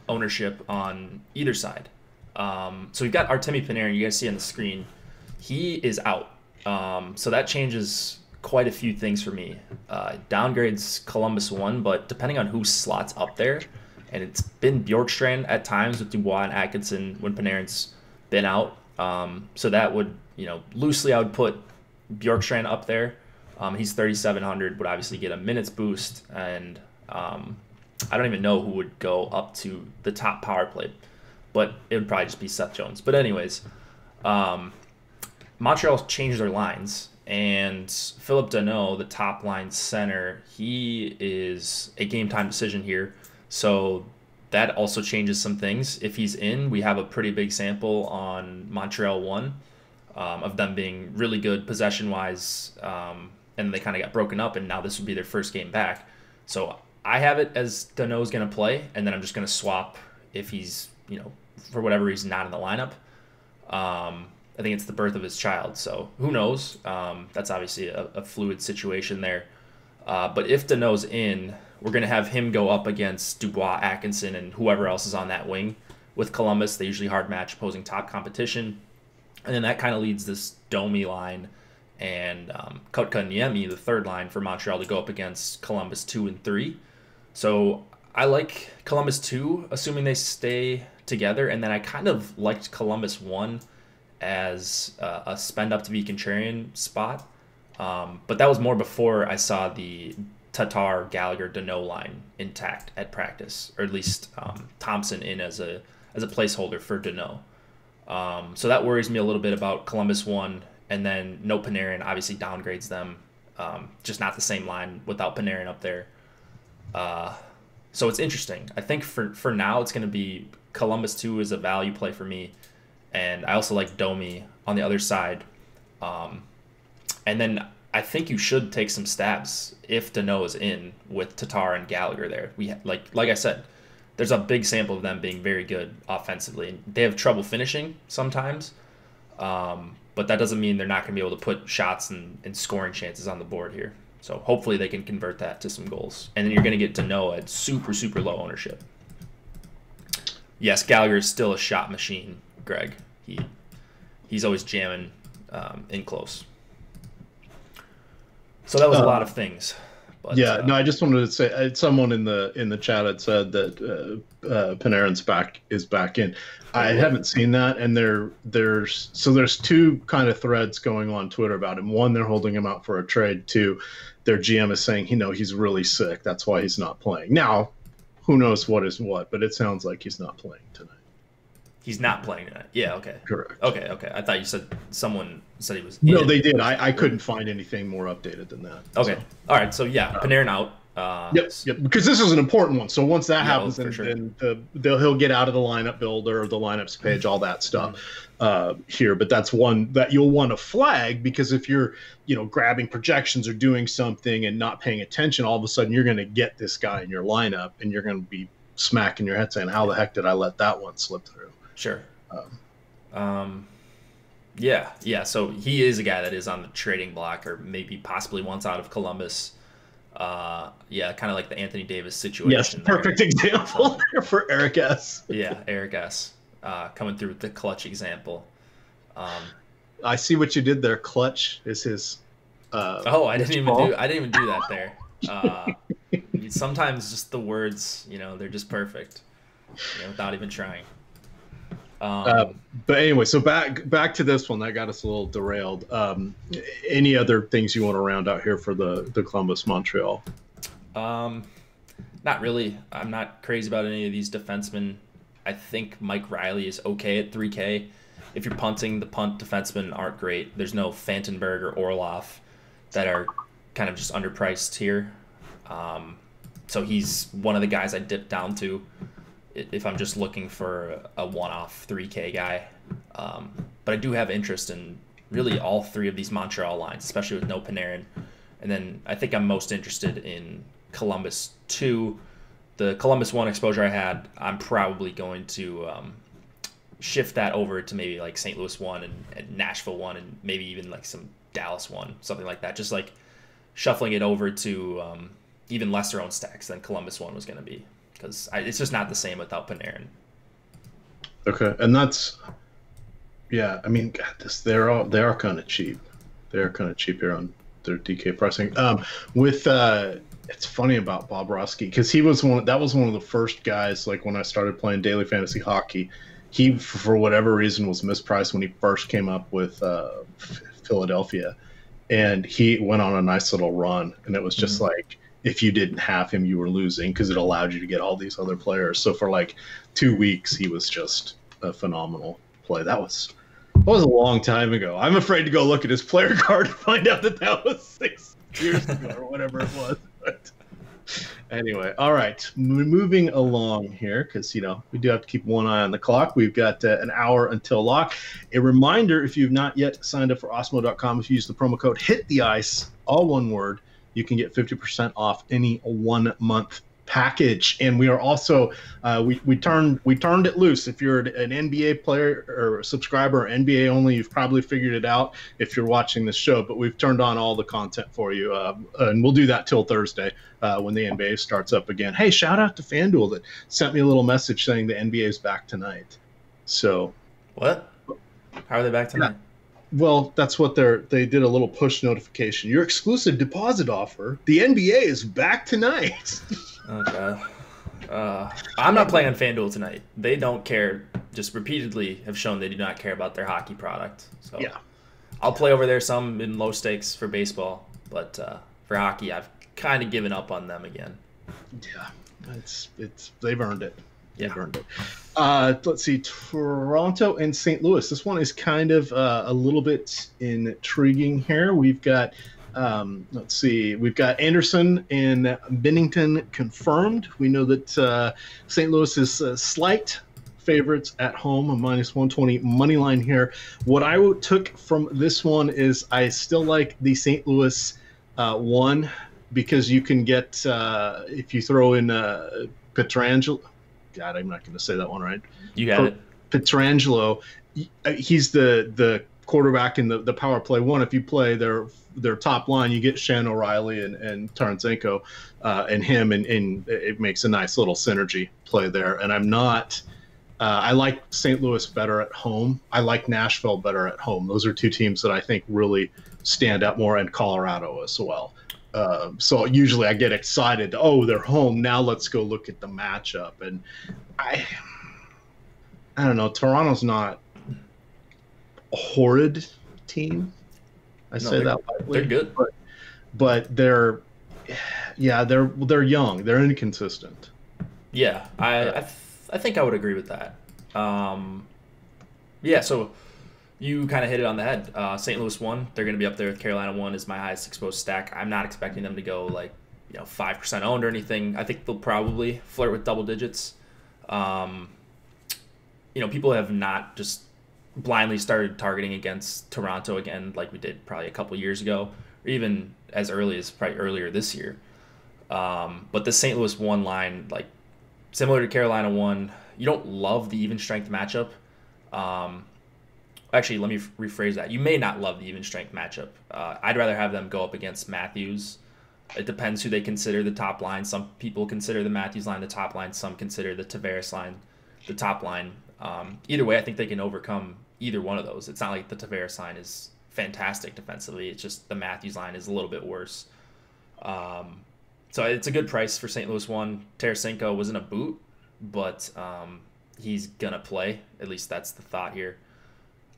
[SPEAKER 1] ownership on either side. So we've got Artemi Panarin. You guys see on the screen, he is out. So that changes quite a few things for me. Downgrades Columbus 1, but depending on who slots up there, and it's been Bjorkstrand at times with Dubois and Atkinson when Panarin's been out. So that would, loosely I would put Bjorkstrand up there. He's 3,700, would obviously get a minutes boost, and I don't even know who would go up to the top power play, but it would probably just be Seth Jones. But anyways, Montreal changed their lines, and Philip Deneau, the top line center, he is a game time decision here. So that also changes some things. If he's in, we have a pretty big sample on Montreal 1 of them being really good possession-wise, and they kind of got broken up, and now this would be their first game back. So I have it as Deneau's going to play, and then I'm just going to swap if he's, for whatever reason, not in the lineup. I think it's the birth of his child, so who knows? That's obviously a fluid situation there. But if Deneau's in, we're going to have him go up against Dubois, Atkinson, and whoever else is on that wing. With Columbus, they usually hard match opposing top competition. And then that kind of leads this Domi line and Kotkaniemi, the third line for Montreal, to go up against Columbus 2 and 3. So I like Columbus 2, assuming they stay together. And then I kind of liked Columbus 1 as a spend up to be contrarian spot. But that was more before I saw the Tatar, Gallagher, Deneau line intact at practice, or at least Thompson in as a placeholder for Deneau. So that worries me a little bit about Columbus 1, and then no Panarin obviously downgrades them. Just not the same line without Panarin up there. So it's interesting. I think for now it's going to be Columbus 2 is a value play for me, and I also like Domi on the other side. And then I think you should take some stabs if Deneau is in with Tatar and Gallagher there. We like I said, there's a big sample of them being very good offensively. They have trouble finishing sometimes, but that doesn't mean they're not going to be able to put shots and scoring chances on the board here. So hopefully they can convert that to some goals. And then you're going to get Deneau at super, super low ownership. Yes, Gallagher is still a shot machine, Greg. He's always jamming in close. So that was a lot of things. But,
[SPEAKER 2] yeah, no, I just wanted to say someone in the chat had said that Panarin's is back in. I haven't seen that, and there's two kind of threads going on Twitter about him. One, they're holding him out for a trade. Two, their GM is saying he's really sick. That's why he's not playing. Now, who knows what is what, but it sounds like he's not playing tonight.
[SPEAKER 1] He's not playing tonight. Yeah, okay.
[SPEAKER 2] Correct.
[SPEAKER 1] Okay. I thought you said someone said he was.
[SPEAKER 2] No, they did. I couldn't find anything more updated than that.
[SPEAKER 1] Okay.
[SPEAKER 2] So.
[SPEAKER 1] All right. So yeah, Panarin out.
[SPEAKER 2] Yep. Because this is an important one. So once that happens, then,
[SPEAKER 1] sure.
[SPEAKER 2] he'll get out of the lineup builder, the lineups page, all that stuff here. But that's one that you'll want to flag, because if you're grabbing projections or doing something and not paying attention, all of a sudden you're going to get this guy in your lineup and you're going to be smacking your head saying, "How the heck did I let that one slip through?"
[SPEAKER 1] Sure. Yeah. So he is a guy that is on the trading block, or maybe possibly wants out of Columbus. Kind of like the Anthony Davis situation.
[SPEAKER 2] Yes, perfect example for Eric S.
[SPEAKER 1] Yeah, Eric S. Coming through with the clutch example.
[SPEAKER 2] I see what you did there. Clutch is his.
[SPEAKER 1] I didn't even do that there. Sometimes just the words, they're just perfect, without even trying.
[SPEAKER 2] But anyway, so back to this one that got us a little derailed. Any other things you want to round out here for the Columbus Montreal?
[SPEAKER 1] Not really. I'm not crazy about any of these defensemen. I think Mike Riley is okay at 3K. If you're punting, the punt defensemen aren't great. There's no Fantenberg or Orlov that are kind of just underpriced here. So he's one of the guys I dip down to if I'm just looking for a one-off 3K guy. But I do have interest in really all three of these Montreal lines, especially with no Panarin. And then I think I'm most interested in Columbus 2. The Columbus 1 exposure I had, I'm probably going to shift that over to maybe like St. Louis 1 and Nashville 1 and maybe even like some Dallas 1, something like that. Just like shuffling it over to even lesser owned stacks than Columbus 1 was going to be. Because it's just not the same without Panarin.
[SPEAKER 2] Okay, and that's, yeah. I mean, God, they are kind of cheap. They are kind of cheap here on their DK pricing. It's funny about Bob Roski, because he was one of the first guys. Like when I started playing daily fantasy hockey, he for whatever reason was mispriced when he first came up with Philadelphia, and he went on a nice little run, and it was just like, if you didn't have him, you were losing, because it allowed you to get all these other players. So for like 2 weeks, he was just a phenomenal play. That was a long time ago. I'm afraid to go look at his player card and find out that was 6 years ago or whatever it was. But anyway, all right, moving along here, because we do have to keep one eye on the clock. We've got an hour until lock. A reminder: if you've not yet signed up for Osmo.com, if you use the promo code Hit the Ice, all one word, you can get 50% off any 1 month package. And we are also we turned it loose. If you're an NBA player or a subscriber or NBA only, you've probably figured it out if you're watching this show. But we've turned on all the content for you, and we'll do that till Thursday when the NBA starts up again. Hey, shout out to FanDuel that sent me a little message saying the NBA is back tonight. So
[SPEAKER 1] what? How are they back tonight?
[SPEAKER 2] Yeah. Well, that's what they did, a little push notification. Your exclusive deposit offer, the NBA is back tonight.
[SPEAKER 1] Oh, God. I'm not playing on FanDuel tonight. They don't care. Just repeatedly have shown they do not care about their hockey product. So
[SPEAKER 2] yeah,
[SPEAKER 1] I'll play over there some in low stakes for baseball, but for hockey, I've kind of given up on them again.
[SPEAKER 2] Yeah, they've earned it.
[SPEAKER 1] Yeah.
[SPEAKER 2] They've earned it. Let's see, Toronto and St. Louis. This one is kind of a little bit intriguing here. We've got, we've got Anderson and Bennington confirmed. We know that St. Louis is slight favorites at home, a -120 money line here. What I took from this one is I still like the St. Louis one, because you can get, if you throw in Pietrangelo. God, I'm not going to say that one right.
[SPEAKER 1] You got it.
[SPEAKER 2] Pietrangelo, he's the quarterback in the power play one. If you play their top line, you get Shannon O'Reilly and Tarasenko and him, and it makes a nice little synergy play there. And I'm not I like St. Louis better at home. I like Nashville better at home. Those are two teams that I think really stand out more, and Colorado as well. So usually I get excited. Oh, they're home. Now let's go look at the matchup. And I don't know. Toronto's not a horrid team. I say that lightly.
[SPEAKER 1] They're good,
[SPEAKER 2] but they're young. They're inconsistent.
[SPEAKER 1] Yeah, I think I would agree with that. Yeah, so you kind of hit it on the head. St. Louis won. They're going to be up there with Carolina won is my highest exposed stack. I'm not expecting them to go 5% owned or anything. I think they'll probably flirt with double digits. People have not just blindly started targeting against Toronto again like we did probably a couple years ago, or even as early as probably earlier this year. But the St. Louis won line, similar to Carolina won, you don't love the even strength matchup. Actually, let me rephrase that. You may not love the even strength matchup. I'd rather have them go up against Matthews. It depends who they consider the top line. Some people consider the Matthews line the top line. Some consider the Tavares line the top line. Either way, I think they can overcome either one of those. It's not like the Tavares line is fantastic defensively. It's just the Matthews line is a little bit worse. So it's a good price for St. Louis one. Tarasenko was in a boot, but he's going to play. At least that's the thought here.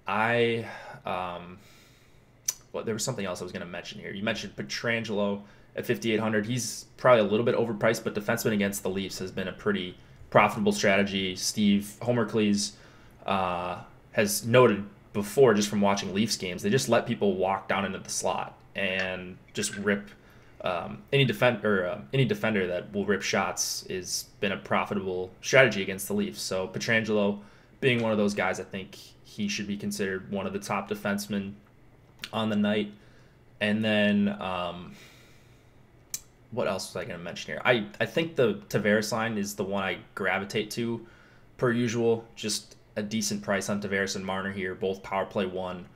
[SPEAKER 1] There was something else I was going to mention here. You mentioned Pietrangelo at 5,800. He's probably a little bit overpriced, but defenseman against the Leafs has been a pretty profitable strategy. Steve Homercles has noted before, just from watching Leafs games, they just let people walk down into the slot and just rip any defender that will rip shots has been a profitable strategy against the Leafs. So Pietrangelo being one of those guys, I think he should be considered one of the top defensemen on the night. And then what else was I going to mention here? I think the Tavares line is the one I gravitate to per usual. Just a decent price on Tavares and Marner here, both power play one.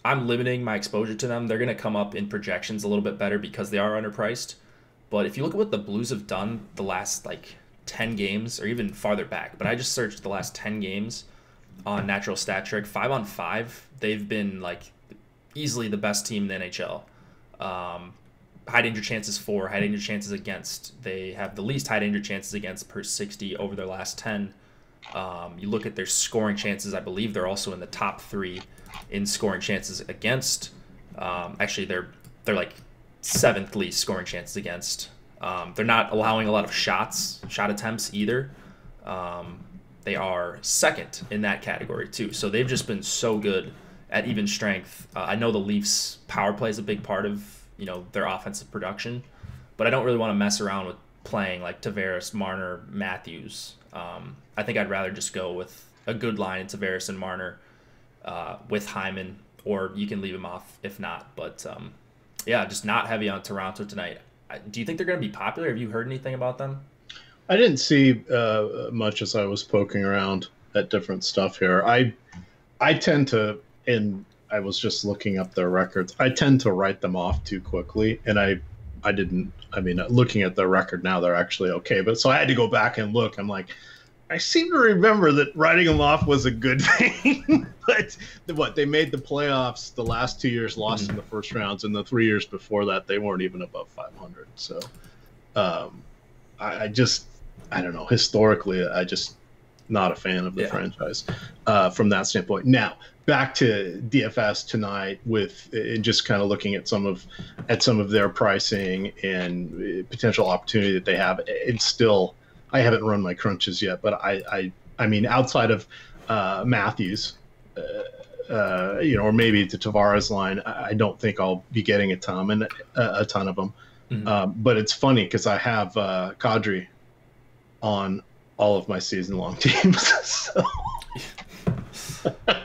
[SPEAKER 1] I'm limiting my exposure to them. They're going to come up in projections a little bit better because they are underpriced. But if you look at what the Blues have done the last 10 games, or even farther back, but I just searched the last 10 games on Natural Stat Trick, 5-on-5, they've been easily the best team in the NHL. High danger chances for, high danger chances against. They have the least high danger chances against per 60 over their last 10. You look at their scoring chances, I believe they're also in the top 3 in scoring chances against. Actually, they're 7th least scoring chances against. They're not allowing a lot of shot attempts either. They are 2nd in that category too. So they've just been so good at even strength. I know the Leafs power play is a big part of their offensive production, but I don't really want to mess around with playing Tavares, Marner, Matthews. I think I'd rather just go with a good line in Tavares and Marner with Hyman, or you can leave him off if not. But just not heavy on Toronto tonight. Do you think they're going to be popular? Have you heard anything about them?
[SPEAKER 2] I didn't see much as I was poking around at different stuff here. I tend to, and I was just looking up their records, I tend to write them off too quickly, and I didn't. I mean, looking at their record now, they're actually okay. But so I had to go back and look. I'm like, I seem to remember that writing them off was a good thing. But they made the playoffs the last 2 years, lost in the first rounds, and the 3 years before that, they weren't even above 500. So I don't know. Historically, I just not a fan of the franchise from that standpoint. Now, back to DFS tonight with just kind of looking at some of their pricing and potential opportunity that they have. It's still, I haven't run my crunches yet, but I mean, outside of Matthews, or maybe the Tavares line, I don't think I'll be getting a ton of them. Mm-hmm. But it's funny because I have Kadri on all of my season-long teams. So.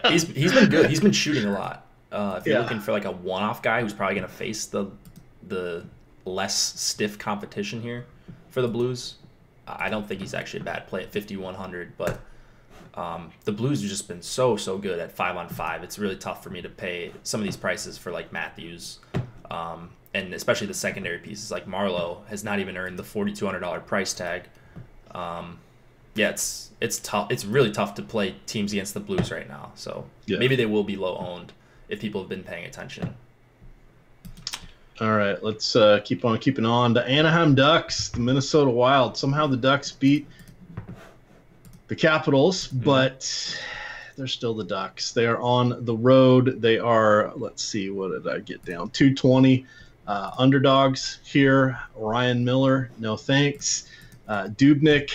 [SPEAKER 1] He's been good. He's been shooting a lot. If you're looking for a one-off guy who's probably going to face the less stiff competition here for the Blues, I don't think he's actually a bad play at 5,100. But the Blues have just been so good at 5-on-5. It's really tough for me to pay some of these prices for Matthews, and especially the secondary pieces. Marlowe has not even earned the $4,200 price tag. Yeah, it's tough. It's really tough to play teams against the Blues right now. So maybe they will be low owned if people have been paying attention.
[SPEAKER 2] All right, let's keep on keeping on. The Anaheim Ducks, the Minnesota Wild. Somehow the Ducks beat the Capitals, but they're still the Ducks. They are on the road. They are, let's see, what did I get down? 220 underdogs here. Ryan Miller, no thanks. Dubnyk,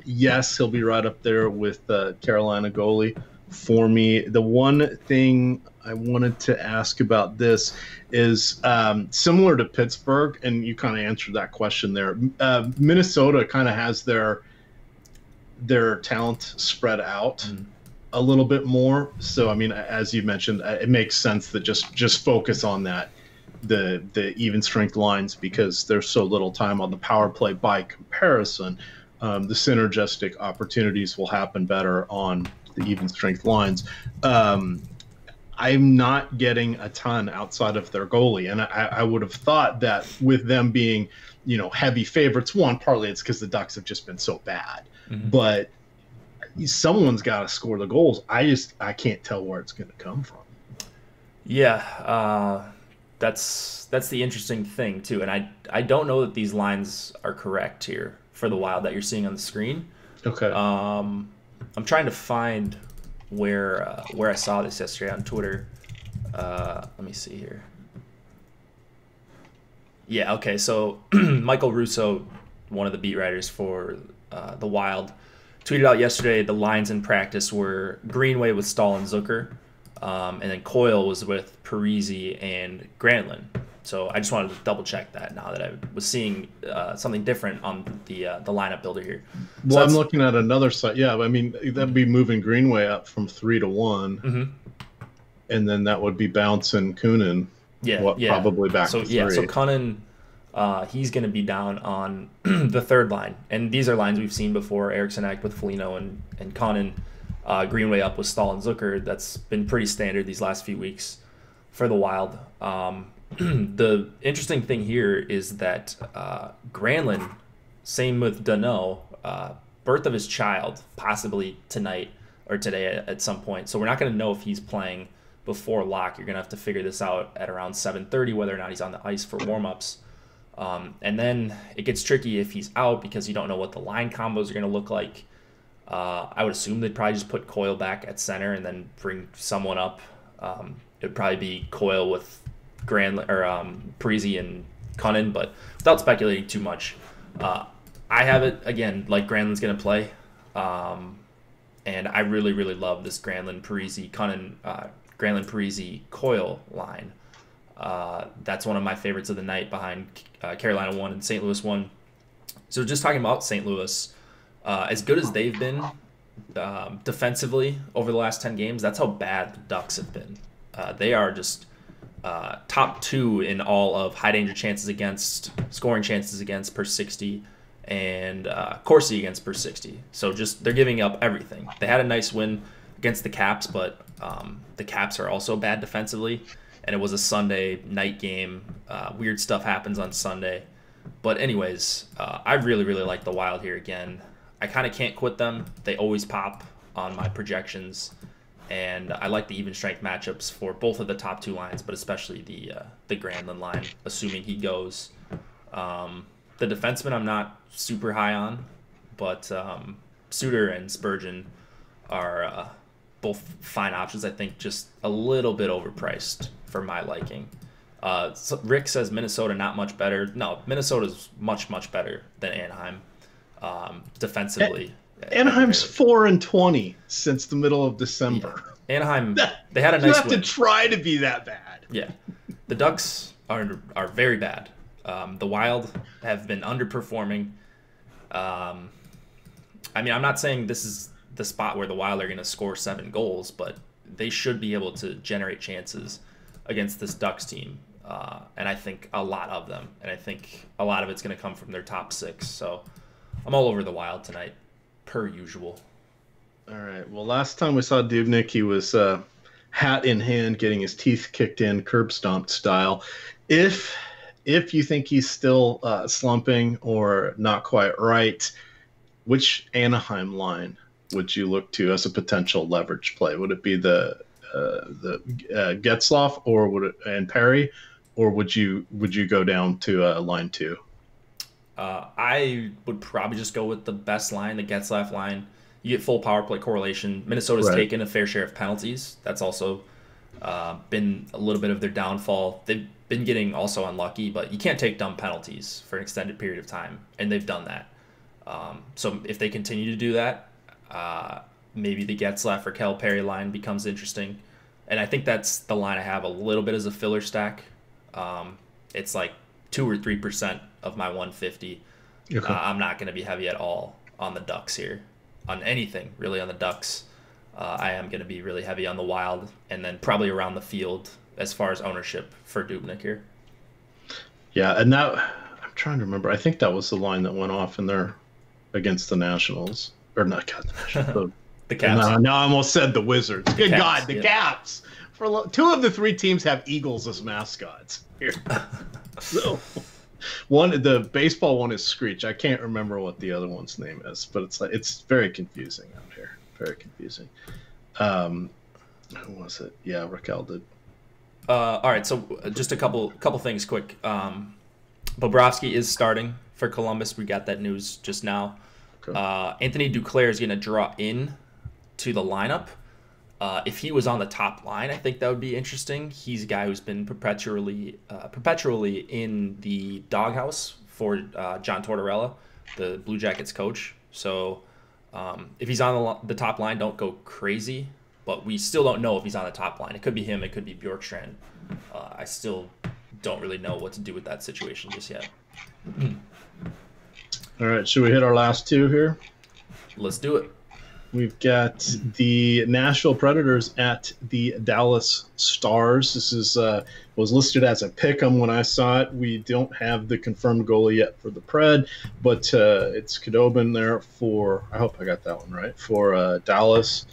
[SPEAKER 2] yes, he'll be right up there with Carolina goalie for me. The one thing I wanted to ask about this is similar to Pittsburgh, and you kind of answered that question there. Minnesota kind of has their talent spread out a little bit more. So, I mean, as you mentioned, it makes sense that just focus on that, the even strength lines, because there's so little time on the power play by comparison. The synergistic opportunities will happen better on the even strength lines. I'm not getting a ton outside of their goalie, and I would have thought that with them being, heavy favorites, partly it's because the Ducks have just been so bad, but someone's got to score the goals. I can't tell where it's going to come from.
[SPEAKER 1] Yeah, that's the interesting thing too, and I don't know that these lines are correct here for the Wild that you're seeing on the screen.
[SPEAKER 2] Okay.
[SPEAKER 1] I'm trying to find where I saw this yesterday on Twitter. Let me see here. Yeah, okay. So Michael Russo, one of the beat writers for the Wild, tweeted out yesterday the lines in practice were Greenway with Stahl and Zucker, and then Coyle was with Parise and Granlund. So I just wanted to double check that now that I was seeing something different on the lineup builder here.
[SPEAKER 2] So I'm looking at another site. Yeah, I mean, that'd be moving Greenway up from 3 to 1, and then that would be bouncing Kunin. Probably back to 3.
[SPEAKER 1] Yeah, so Kunin, he's going to be down on the third line, and these are lines we've seen before: Eriksson Ek with Foligno and Kunin, Greenway up with Stahl and Zucker. That's been pretty standard these last few weeks for the Wild. The interesting thing here is that Granlund, same with Danault, birth of his child, possibly tonight or today at some point. So we're not going to know if he's playing before lock. You're going to have to figure this out at around 7:30, whether or not he's on the ice for warmups. And then it gets tricky if he's out because you don't know what the line combos are going to look like. I would assume they'd probably just put Coyle back at center and then bring someone up. It would probably be Coyle with Parise and Kunin, but without speculating too much, I have it again like Granlund's going to play, and I really love this Granlund Parise Kunin Granlund Parise Coyle line. That's one of my favorites of the night behind Carolina 1 and St. Louis 1. So just talking about St. Louis, as good as they've been defensively over the last 10 games, that's how bad the Ducks have been. They are just top 2 in all of high danger chances against, scoring chances against per 60, and Corsi against per 60. So just they're giving up everything. They had a nice win against the Caps, but the Caps are also bad defensively, and it was a Sunday night game. Weird stuff happens on Sunday. But anyways, I really like the Wild here again. I kind of can't quit them. They always pop on my projections. And I like the even strength matchups for both of the top 2 lines, but especially the Granlund line, assuming he goes. The defenseman I'm not super high on, but Suter and Spurgeon are both fine options. I think just a little bit overpriced for my liking. So Rick says Minnesota not much better. No, Minnesota's much better than Anaheim defensively.
[SPEAKER 2] Anaheim's 4-20 since the middle of December.
[SPEAKER 1] Yeah. Anaheim, they had a nice win.
[SPEAKER 2] You have to try to be that bad.
[SPEAKER 1] Yeah. The Ducks are very bad. The Wild have been underperforming. I mean, I'm not saying this is the spot where the Wild are going to score 7 goals, but they should be able to generate chances against this Ducks team. And I think a lot of them. And I think a lot of it's going to come from their top 6. So I'm all over the Wild tonight, per usual.
[SPEAKER 2] All right. Well, last time we saw Dubnyk, he was hat in hand, getting his teeth kicked in, curb stomped style. If you think he's still slumping or not quite right, which Anaheim line would you look to as a potential leverage play? Would it be the Getzlaf and Perry, or would you go down to line 2?
[SPEAKER 1] I would probably just go with the best line, the Getzlaf line. You get full power play correlation. Minnesota's taken a fair share of penalties. That's also been a little bit of their downfall. They've been getting also unlucky, but you can't take dumb penalties for an extended period of time, and they've done that. So if they continue to do that, maybe the Getzlaf or Kel Perry line becomes interesting. And I think that's the line I have a little bit as a filler stack. It's like 2 or 3% of my 150. Okay. I'm not going to be heavy at all on the Ducks here, on anything really on the Ducks. I am going to be really heavy on the Wild, and then probably around the field as far as ownership for Dubnyk here. Yeah,
[SPEAKER 2] and that I'm trying to remember. I think that was the line that went off in there against the Nationals, or not the Nationals.
[SPEAKER 1] The Caps.
[SPEAKER 2] No, I almost said the Wizards. Good Caps, God, the Caps. For 2 of the 3 teams have Eagles as mascots here. So the baseball one is Screech. I can't remember what the other one's name is, but it's very confusing out here. Very confusing. Who was it? Yeah, Raquel did.
[SPEAKER 1] All right, so just a couple things quick. Bobrovsky is starting for Columbus. We got that news just now. Okay. Anthony Duclair is going to draw in to the lineup. If he was on the top line, I think that would be interesting. He's a guy who's been perpetually in the doghouse for John Tortorella, the Blue Jackets coach. So if he's on the top line, don't go crazy. But we still don't know if he's on the top line. It could be him. It could be Bjorkstrand. I still don't really know what to do with that situation just yet.
[SPEAKER 2] All right, should we hit our last 2 here?
[SPEAKER 1] Let's do it.
[SPEAKER 2] We've got the Nashville Predators at the Dallas Stars. This was listed as a pick'em when I saw it. We don't have the confirmed goalie yet for the Pred, but it's Khudobin there for, I hope I got that one right, for Dallas.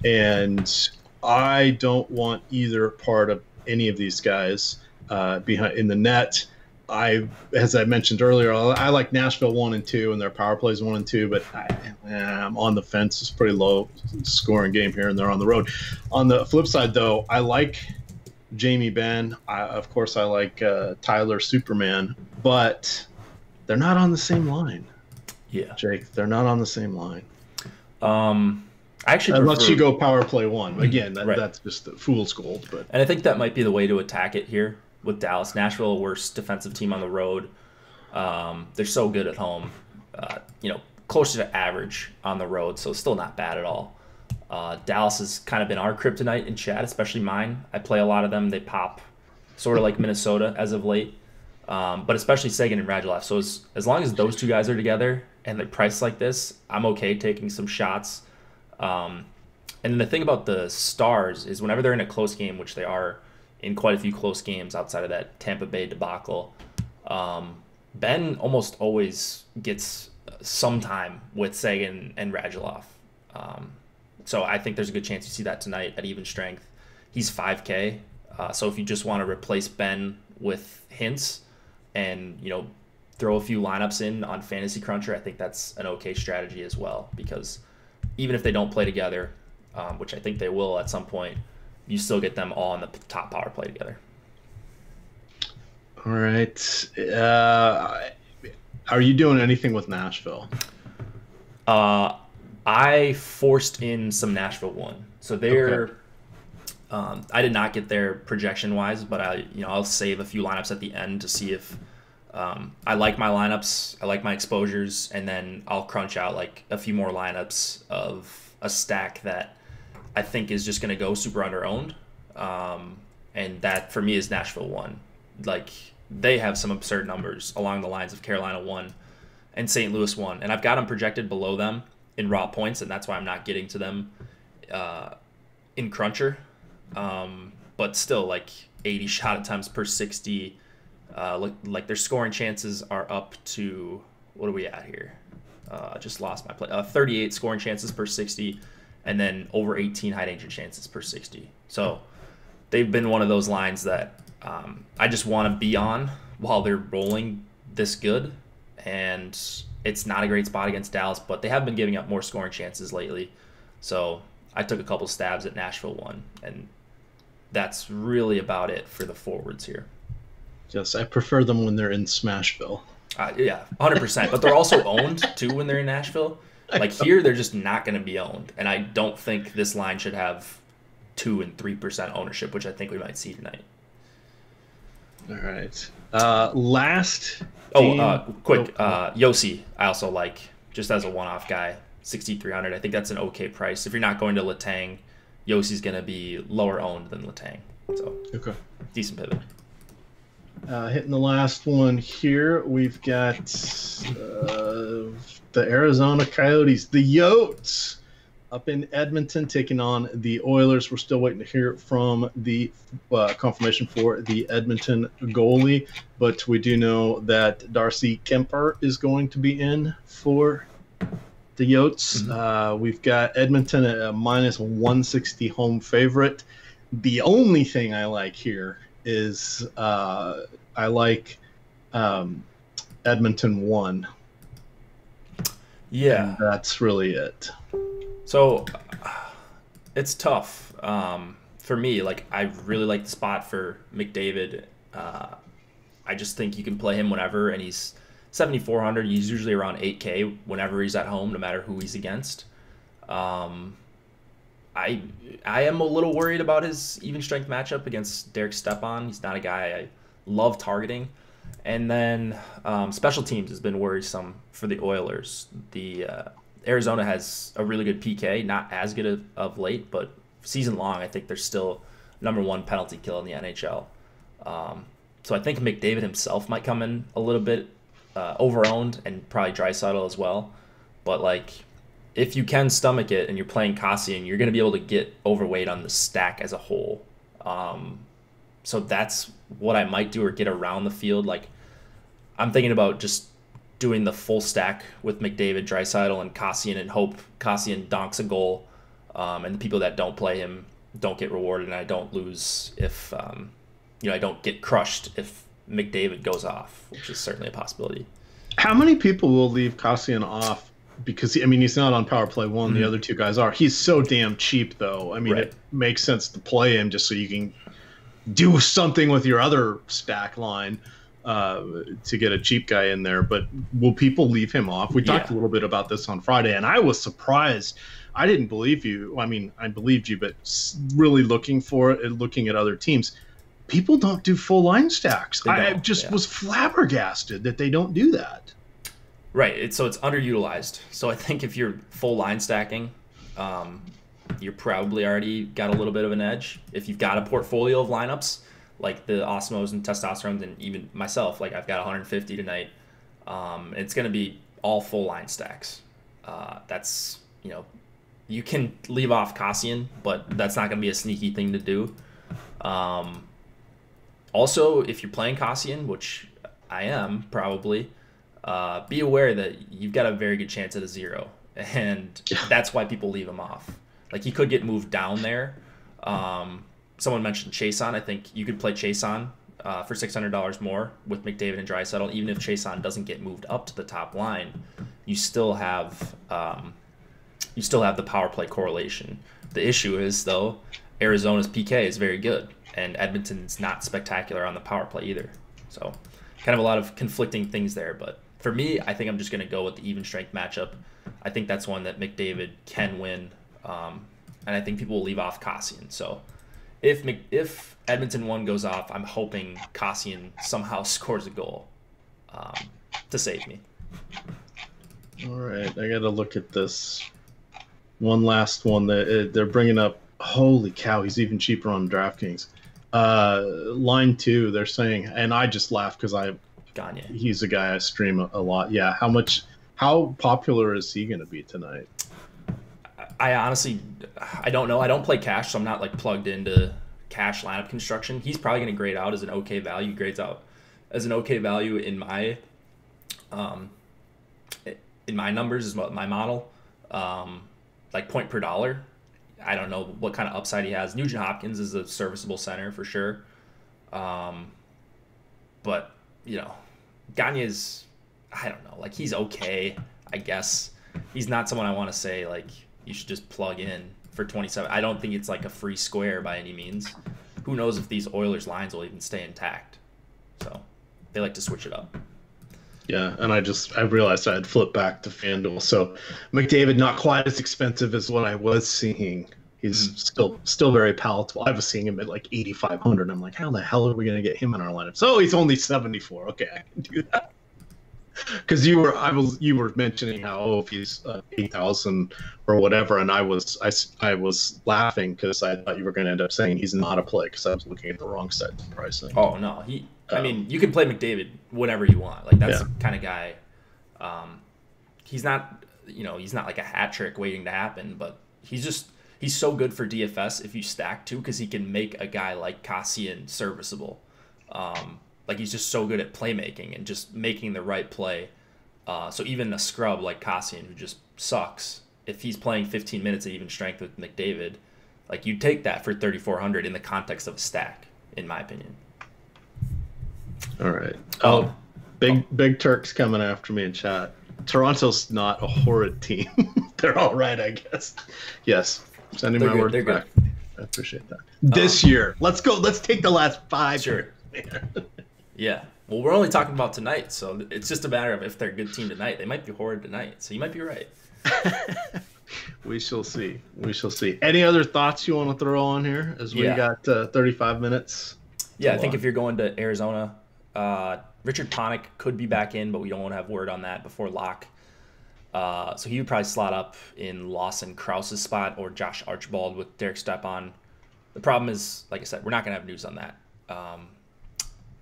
[SPEAKER 2] And I don't want either part of any of these guys behind in the net. As I mentioned earlier, I like Nashville 1 and 2, and their power plays 1 and 2, but I'm on the fence. It's a pretty low scoring game here, and they're on the road. On the flip side, though, I like Jamie Benn. Of course, I like Tyler Superman, but they're not on the same line.
[SPEAKER 1] Yeah,
[SPEAKER 2] Jake, they're not on the same line.
[SPEAKER 1] Actually,
[SPEAKER 2] unless you go power play 1 again, that's just fool's gold. But
[SPEAKER 1] and I think that might be the way to attack it here with Dallas. Nashville, worst defensive team on the road. They're so good at home. Closer to average on the road, so still not bad at all. Dallas has kind of been our kryptonite in chat, especially mine. I play a lot of them. They pop sort of like Minnesota as of late, but especially Seguin and Radulov. So as long as those 2 guys are together and they're priced like this, I'm okay taking some shots. And then the thing about the Stars is whenever they're in a close game, which they are in quite a few close games outside of that Tampa Bay debacle, Ben almost always gets some time with Seguin and Radulov. So I think there's a good chance you see that tonight at even strength. He's 5K, so if you just want to replace Ben with Hintz and throw a few lineups in on Fantasy Cruncher, I think that's an okay strategy as well, because even if they don't play together, which I think they will at some point, you still get them all on the top power play together.
[SPEAKER 2] All right. Are you doing anything with Nashville?
[SPEAKER 1] I forced in some Nashville 1. So they're okay. I did not get their projection wise, but I'll save a few lineups at the end to see if I like my lineups, I like my exposures, and then I'll crunch out like a few more lineups of a stack that I think is just going to go super under-owned. And that, for me, is Nashville 1. Like, they have some absurd numbers along the lines of Carolina 1 and St. Louis 1. And I've got them projected below them in raw points, and that's why I'm not getting to them in Cruncher. But still, like, 80 shot attempts per 60. Like, their scoring chances are up to, what are we at here? I just lost my play. 38 scoring chances per 60. And then over 18 high danger chances per 60. So they've been one of those lines that I just want to be on while they're rolling this good. and it's not a great spot against Dallas, but they have been giving up more scoring chances lately. So I took a couple stabs at Nashville 1, and that's really about it for the forwards here.
[SPEAKER 2] Yes, I prefer them when they're in Smashville.
[SPEAKER 1] Yeah, 100%. But they're also owned, too, when they're in Nashville. Like, here, they're just not going to be owned. And I don't think this line should have 2 and 3% ownership, which I think we might see tonight.
[SPEAKER 2] All right. Last.
[SPEAKER 1] Quick. Yossi, I also like, just as a one-off guy, 6,300. I think that's an okay price. If you're not going to Letang, Yossi's going to be lower owned than Letang. So,
[SPEAKER 2] okay.
[SPEAKER 1] Decent pivot.
[SPEAKER 2] Hitting the last one here, we've got the Arizona Coyotes, the Yotes, up in Edmonton taking on the Oilers. We're still waiting to hear from the confirmation for the Edmonton goalie, but we do know that Darcy Kemper is going to be in for the Yotes. Mm-hmm. We've got Edmonton at a minus 160 home favorite. The only thing I like here is I like Edmonton 1.
[SPEAKER 1] Yeah.
[SPEAKER 2] And that's really it.
[SPEAKER 1] So it's tough for me. Like, I really like the spot for McDavid. I just think you can play him whenever, and he's 7,400. He's usually around 8K whenever he's at home, no matter who he's against. I am a little worried about his even strength matchup against Derek Stepan. He's not a guy I love targeting. And then special teams has been worrisome for the Oilers. The Arizona has a really good PK, not as good of late, but season long, I think they're still #1 penalty kill in the NHL. So I think McDavid himself might come in a little bit over-owned, and probably Draisaitl as well. But like, if you can stomach it and you're playing Kassian, you're going to be able to get overweight on the stack as a whole. So that's what I might do, or get around the field. Like, I'm thinking about just doing the full stack with McDavid, Draisaitl, and Kassian, and hope Kassian donks a goal, and the people that don't play him don't get rewarded, and I don't lose if I don't get crushed if McDavid goes off, which is certainly a possibility.
[SPEAKER 2] How many people will leave Kassian off? Because, he's not on power play 1. Mm-hmm. The other 2 guys are. He's so damn cheap, though. Right. It makes sense to play him just so you can do something with your other stack line to get a cheap guy in there. But will people leave him off? We talked a little bit about this on Friday, and I was surprised. I didn't believe you. I believed you, but really looking at other teams, people don't do full line stacks. I just was flabbergasted that they don't do that.
[SPEAKER 1] Right, so it's underutilized. So I think if you're full line stacking, you're probably already got a little bit of an edge. If you've got a portfolio of lineups, like the Osmos and Testosterone, and even myself, like I've got 150 tonight, it's going to be all full line stacks. That's, you can leave off Kassian, but that's not going to be a sneaky thing to do. Also, if you're playing Kassian, which I am probably, be aware that you've got a very good chance at a 0, and that's why people leave him off. Like, he could get moved down there. Someone mentioned Chason. I think you could play Chason for $600 more with McDavid and Draisaitl. Even if Chason doesn't get moved up to the top line, you still have the power play correlation. The issue is, though, Arizona's PK is very good, and Edmonton's not spectacular on the power play either. So kind of a lot of conflicting things there, but for me, I think I'm just going to go with the even strength matchup. I think that's one that McDavid can win, and I think people will leave off Kassian. So if Edmonton 1 goes off, I'm hoping Kassian somehow scores a goal to save me.
[SPEAKER 2] All right, I got to look at this. One last one that they're bringing up. Holy cow, he's even cheaper on DraftKings. Line 2, they're saying, and I just laughed because
[SPEAKER 1] Gagne.
[SPEAKER 2] He's a guy I stream a lot. Yeah, how popular is he going to be tonight?
[SPEAKER 1] I honestly don't know. I don't play cash, so I'm not like plugged into cash lineup construction. He's probably going to grade out as an okay value. He grades out as an okay value in my numbers, is my model. Like point per dollar. I don't know what kind of upside he has. Nugent Hopkins is a serviceable center for sure. But, Gagne's I don't know. Like, he's okay, I guess. He's not someone I want to say, like, you should just plug in for 27. I don't think it's like a free square by any means. Who knows if these Oilers lines will even stay intact. So they like to switch it up.
[SPEAKER 2] Yeah, and I realized I had flipped back to FanDuel. So McDavid not quite as expensive as what I was seeing. He's still very palatable. I was seeing him at like 8,500. I'm like, how the hell are we going to get him in our lineup? So he's only 74. Okay, I can do that. Because you were mentioning how if he's 8,000 or whatever, and I was laughing because I thought you were going to end up saying he's not a play because I was looking at the wrong side of pricing.
[SPEAKER 1] Oh no, I mean, you can play McDavid whenever you want. Like, that's the kind of guy. He's not, he's not like a hat trick waiting to happen, but he's so good for DFS if you stack too, because he can make a guy like Kassian serviceable. Like, he's just so good at playmaking and just making the right play. So even a scrub like Kassian, who just sucks, if he's playing 15 minutes at even strength with McDavid, like, you take that for 3,400 in the context of a stack, in my opinion.
[SPEAKER 2] All right. Big Turk's coming after me in chat. Toronto's not a horrid team. They're all right, I guess. Yes. Sending my words back. I appreciate that. This year. Let's go. Let's take the last 5
[SPEAKER 1] sure. years. Yeah. Well, we're only talking about tonight, so it's just a matter of if they're a good team tonight. They might be horrid tonight, so you might be right.
[SPEAKER 2] We shall see. Any other thoughts you want to throw on here as we got 35 minutes?
[SPEAKER 1] Yeah, I think if you're going to Arizona, Richard Panik could be back in, but we don't have word on that before lock. So he would probably slot up in Lawson Krause's spot or Josh Archibald with Derek Stepan. The problem is, like I said, we're not going to have news on that.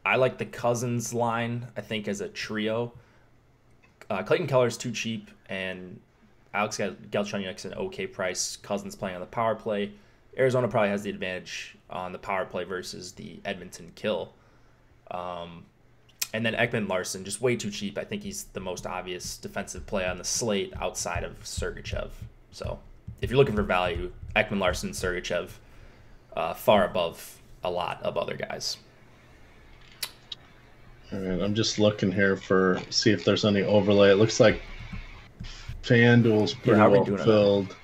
[SPEAKER 1] I like the Cousins line, I think, as a trio. Clayton Keller's too cheap, and Alex Galchenyuk's an okay price. Cousins playing on the power play. Arizona probably has the advantage on the power play versus the Edmonton kill. And then Ekman-Larsson, just way too cheap. I think he's the most obvious defensive play on the slate outside of Sergachev. So if you're looking for value, Ekman-Larsson, Sergachev, far above a lot of other guys.
[SPEAKER 2] All right, I'm just looking here see if there's any overlay. It looks like FanDuel's pretty well filled.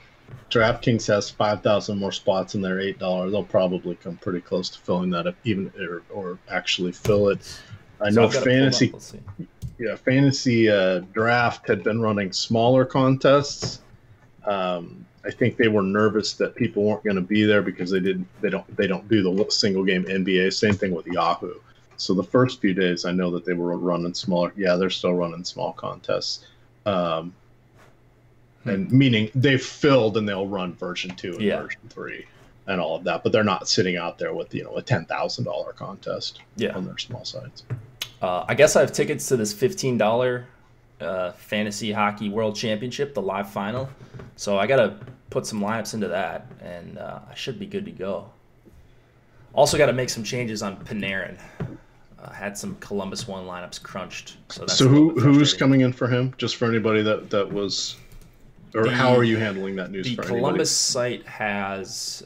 [SPEAKER 2] DraftKings has 5,000 more spots in their $8. They'll probably come pretty close to filling that, or actually fill it. I know fantasy draft had been running smaller contests. I think they were nervous that people weren't going to be there because they don't do the single game NBA. Same thing with Yahoo. So the first few days, I know that they were running smaller. Yeah, they're still running small contests. And meaning they've filled and they'll run version 2 and version 3 and all of that, but they're not sitting out there with a $10,000 contest on their small sites.
[SPEAKER 1] I guess I have tickets to this $15 Fantasy Hockey World Championship, the live final. So I got to put some lineups into that, and I should be good to go. Also got to make some changes on Panarin. Had some Columbus 1 lineups crunched. So
[SPEAKER 2] who's coming in for him? Just for anybody that was, or how are you handling that news?
[SPEAKER 1] The Columbus site has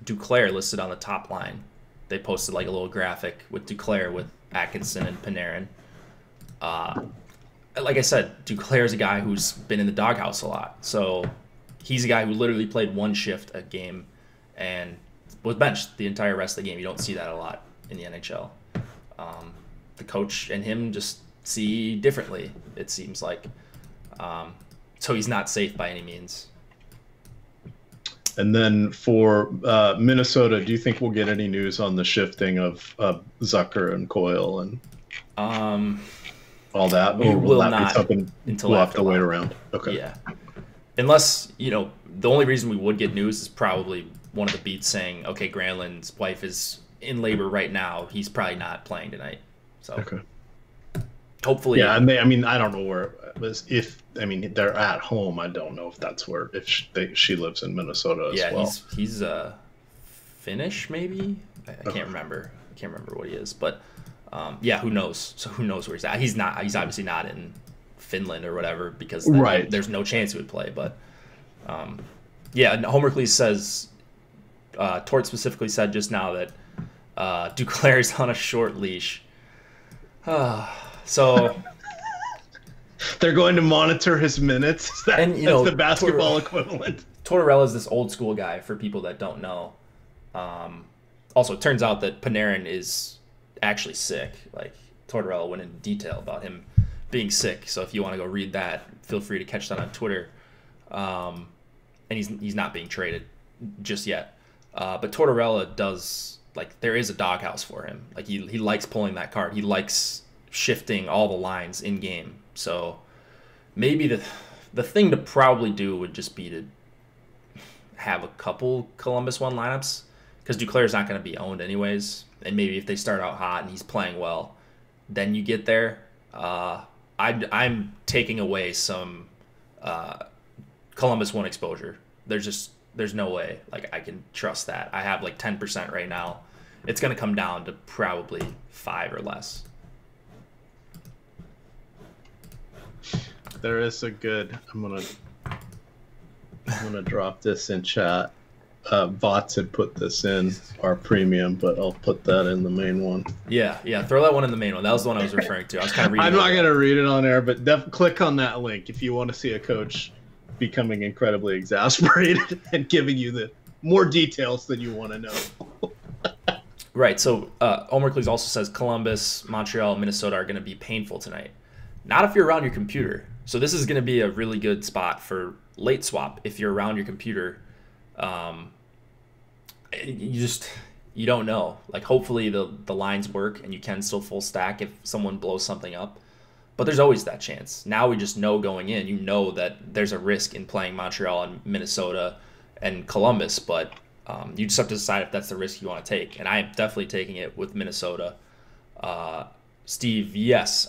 [SPEAKER 1] Duclair listed on the top line. They posted like a little graphic with Duclair with Atkinson and Panarin. Like I said, Duclair is a guy who's been in the doghouse a lot. So he's a guy who literally played 1 shift a game and was benched the entire rest of the game. You don't see that a lot in the NHL. The coach and him just see differently, it seems like. So he's not safe by any means.
[SPEAKER 2] And then for Minnesota, do you think we'll get any news on the shifting of Zucker and Coyle and all that?
[SPEAKER 1] We will not until
[SPEAKER 2] we'll have to wait around. Okay.
[SPEAKER 1] Yeah. Unless, the only reason we would get news is probably one of the beats saying, okay, Granlund's wife is in labor right now. He's probably not playing tonight. So
[SPEAKER 2] okay.
[SPEAKER 1] Hopefully.
[SPEAKER 2] Yeah, and I don't know where it was. They're at home. I don't know if that's where she lives in Minnesota as well.
[SPEAKER 1] Yeah, he's Finnish maybe. I can't remember. I can't remember what he is, but who knows? So who knows where he's at? He's not. He's obviously not in Finland or whatever because there's no chance he would play. But Homer Cleese says Tort specifically said just now that Duclair is on a short leash. So
[SPEAKER 2] They're going to monitor his minutes. That's the basketball equivalent.
[SPEAKER 1] Tortorella is this old school guy for people that don't know. Also, it turns out that Panarin is actually sick. Like, Tortorella went into detail about him being sick. So if you want to go read that, feel free to catch that on Twitter. And he's not being traded just yet. But Tortorella does, like, there is a doghouse for him. Like, he likes pulling that card. He likes shifting all the lines in game. So maybe the thing to probably do would just be to have a couple Columbus 1 lineups, because Duclair's not going to be owned anyways. And maybe if they start out hot and he's playing well, then you get there. I'm taking away some Columbus 1 exposure. There's no way like I can trust that. I have like 10% right now. It's going to come down to probably 5 or less.
[SPEAKER 2] There is a good. I'm gonna drop this in chat. Bots had put this in our premium, but I'll put that in the main one.
[SPEAKER 1] Yeah. Throw that one in the main one. That was the one I was referring to. I was kind of reading.
[SPEAKER 2] I'm not gonna read it on air, but click on that link if you want to see a coach becoming incredibly exasperated and giving you the more details than you want to know.
[SPEAKER 1] Right. So Omercles also says Columbus, Montreal, Minnesota are going to be painful tonight. Not if you're around your computer. So this is going to be a really good spot for late swap if you're around your computer. You don't know. Like, hopefully the lines work and you can still full stack if someone blows something up. But there's always that chance. Now we just know going in, you know that there's a risk in playing Montreal and Minnesota and Columbus, but you just have to decide if that's the risk you want to take. And I'm definitely taking it with Minnesota. Steve, yes,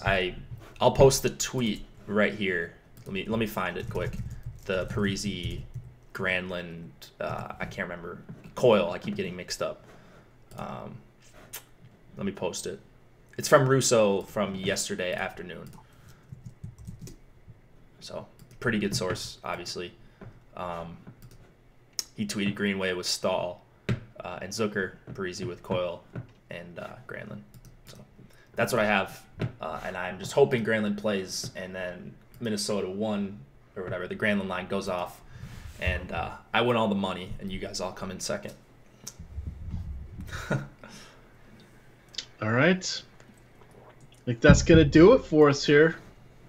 [SPEAKER 1] I'll post the tweet right here. Let me find it quick. The Parisi, Granlund, I can't remember. Coyle, I keep getting mixed up. Let me post it. It's from Russo from yesterday afternoon. So, pretty good source, obviously. He tweeted Greenway with Stahl, and Zucker, Parisi with Coyle, and Granlund. So, that's what I have. And I'm just hoping Granlund plays, and then Minnesota 1 or whatever, the Granlund line goes off, and I win all the money, and you guys all come in second.
[SPEAKER 2] All right. I think that's going to do it for us here,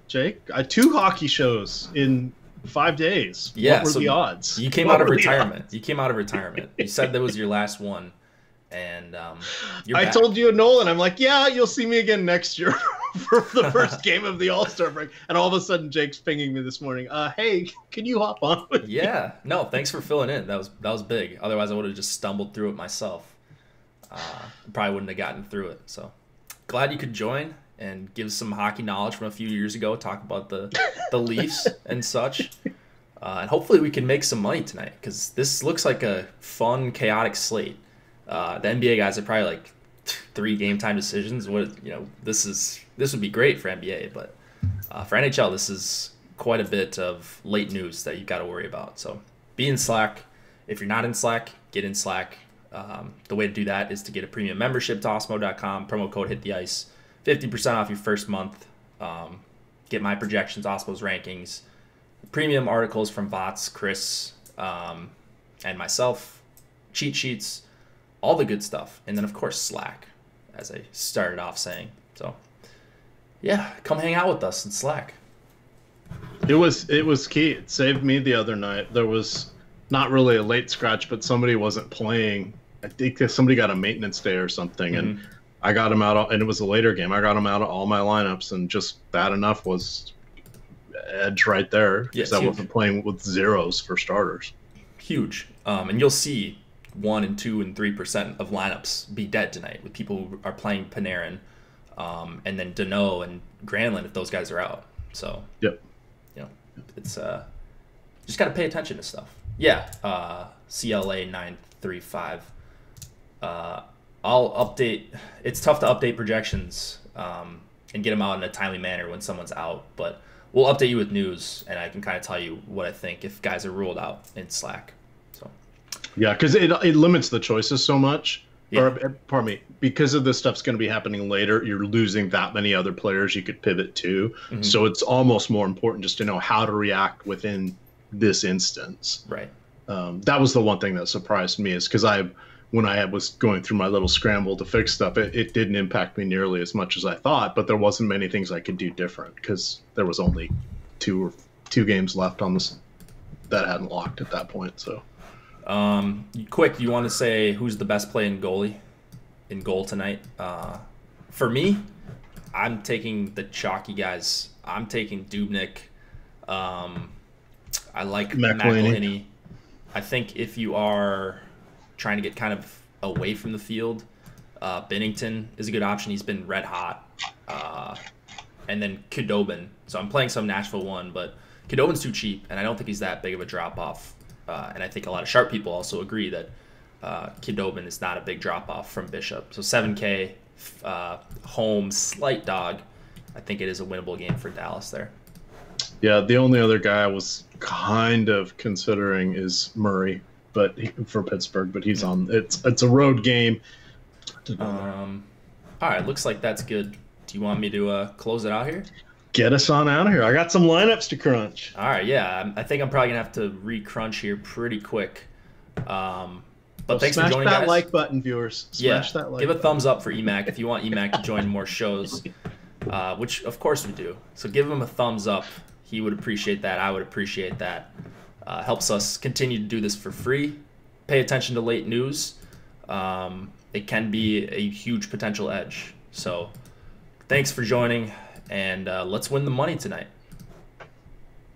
[SPEAKER 2] Jake. 2 hockey shows in 5 days.
[SPEAKER 1] Yeah,
[SPEAKER 2] what were the odds?
[SPEAKER 1] You came out of retirement. You came out of retirement. You said that was your last one. And you're back.
[SPEAKER 2] Told you, Nolan, I'm like, yeah, you'll see me again next year for the first game of the All-Star break. And all of a sudden, Jake's pinging me this morning. Hey, can you hop on with me?
[SPEAKER 1] Yeah. No, thanks for filling in. That was big. Otherwise, I would have just stumbled through it myself. Probably wouldn't have gotten through it. So glad you could join and give some hockey knowledge from a few years ago. Talk about the Leafs and such. And hopefully we can make some money tonight, because this looks like a fun, chaotic slate. The NBA guys are probably like 3 game time decisions. This would be great for NBA, but for NHL, this is quite a bit of late news that you've got to worry about. So be in Slack. If you're not in Slack, get in Slack. The way to do that is to get a premium membership to Osmo.com. Promo code Hit the Ice, 50% off your first month. Get my projections, Osmo's rankings, premium articles from Bots, Chris, and myself, cheat sheets, all the good stuff, and then of course Slack, as I started off saying. So yeah, come hang out with us in Slack.
[SPEAKER 2] It was key. It saved me the other night. There was not really a late scratch, but somebody wasn't playing. I think somebody got a maintenance day or something, and I got him out, and it was a later game. I got him out of all my lineups, and just that enough was edge right there, because I wasn't playing with zeros for starters.
[SPEAKER 1] Huge. And you'll see 1 and 2 and 3% of lineups be dead tonight with people who are playing Panarin, and then Deneau and Granlund if those guys are out. So
[SPEAKER 2] yep,
[SPEAKER 1] it's just got to pay attention to stuff. Yeah, CLA 935. I'll update. It's tough to update projections and get them out in a timely manner when someone's out, but we'll update you with news, and I can kind of tell you what I think if guys are ruled out in Slack. So
[SPEAKER 2] yeah, because it limits the choices so much. Yeah. Or pardon me, because of this stuff's going to be happening later, you're losing that many other players you could pivot to.
[SPEAKER 1] Mm-hmm.
[SPEAKER 2] So it's almost more important just to know how to react within this instance.
[SPEAKER 1] Right.
[SPEAKER 2] That was the one thing that surprised me, is because when I was going through my little scramble to fix stuff, it didn't impact me nearly as much as I thought, but there wasn't many things I could do different because there was only two games left on this that hadn't locked at that point. So,
[SPEAKER 1] quick, you want to say who's the best play in goal tonight? For me, I'm taking the chalky guys. I'm taking Dubnyk. I like McElhinney. I think if you are trying to get kind of away from the field, Binnington is a good option. He's been red hot. And then Khudobin. So I'm playing some Nashville one, but Khudobin's too cheap, and I don't think he's that big of a drop-off. And I think a lot of sharp people also agree that Khudobin is not a big drop-off from Bishop. So 7K, home, slight dog. I think it is a winnable game for Dallas there.
[SPEAKER 2] Yeah, the only other guy I was kind of considering is Murray, for Pittsburgh, but he's on. It's a road game.
[SPEAKER 1] All right, looks like that's good. Do you want me to close it out here?
[SPEAKER 2] Get us on out of here. I got some lineups to crunch.
[SPEAKER 1] All right, yeah. I think I'm probably going to have to re-crunch here pretty quick. But thanks for joining,
[SPEAKER 2] Smash that
[SPEAKER 1] guys.
[SPEAKER 2] like button, viewers. Smash that like
[SPEAKER 1] Give a
[SPEAKER 2] button.
[SPEAKER 1] thumbs up for EMAC if you want EMAC to join more shows, which, of course, we do. So give him a thumbs up. He would appreciate that. I would appreciate that. Helps us continue to do this for free. Pay attention to late news. It can be a huge potential edge. So thanks for joining, and let's win the money tonight.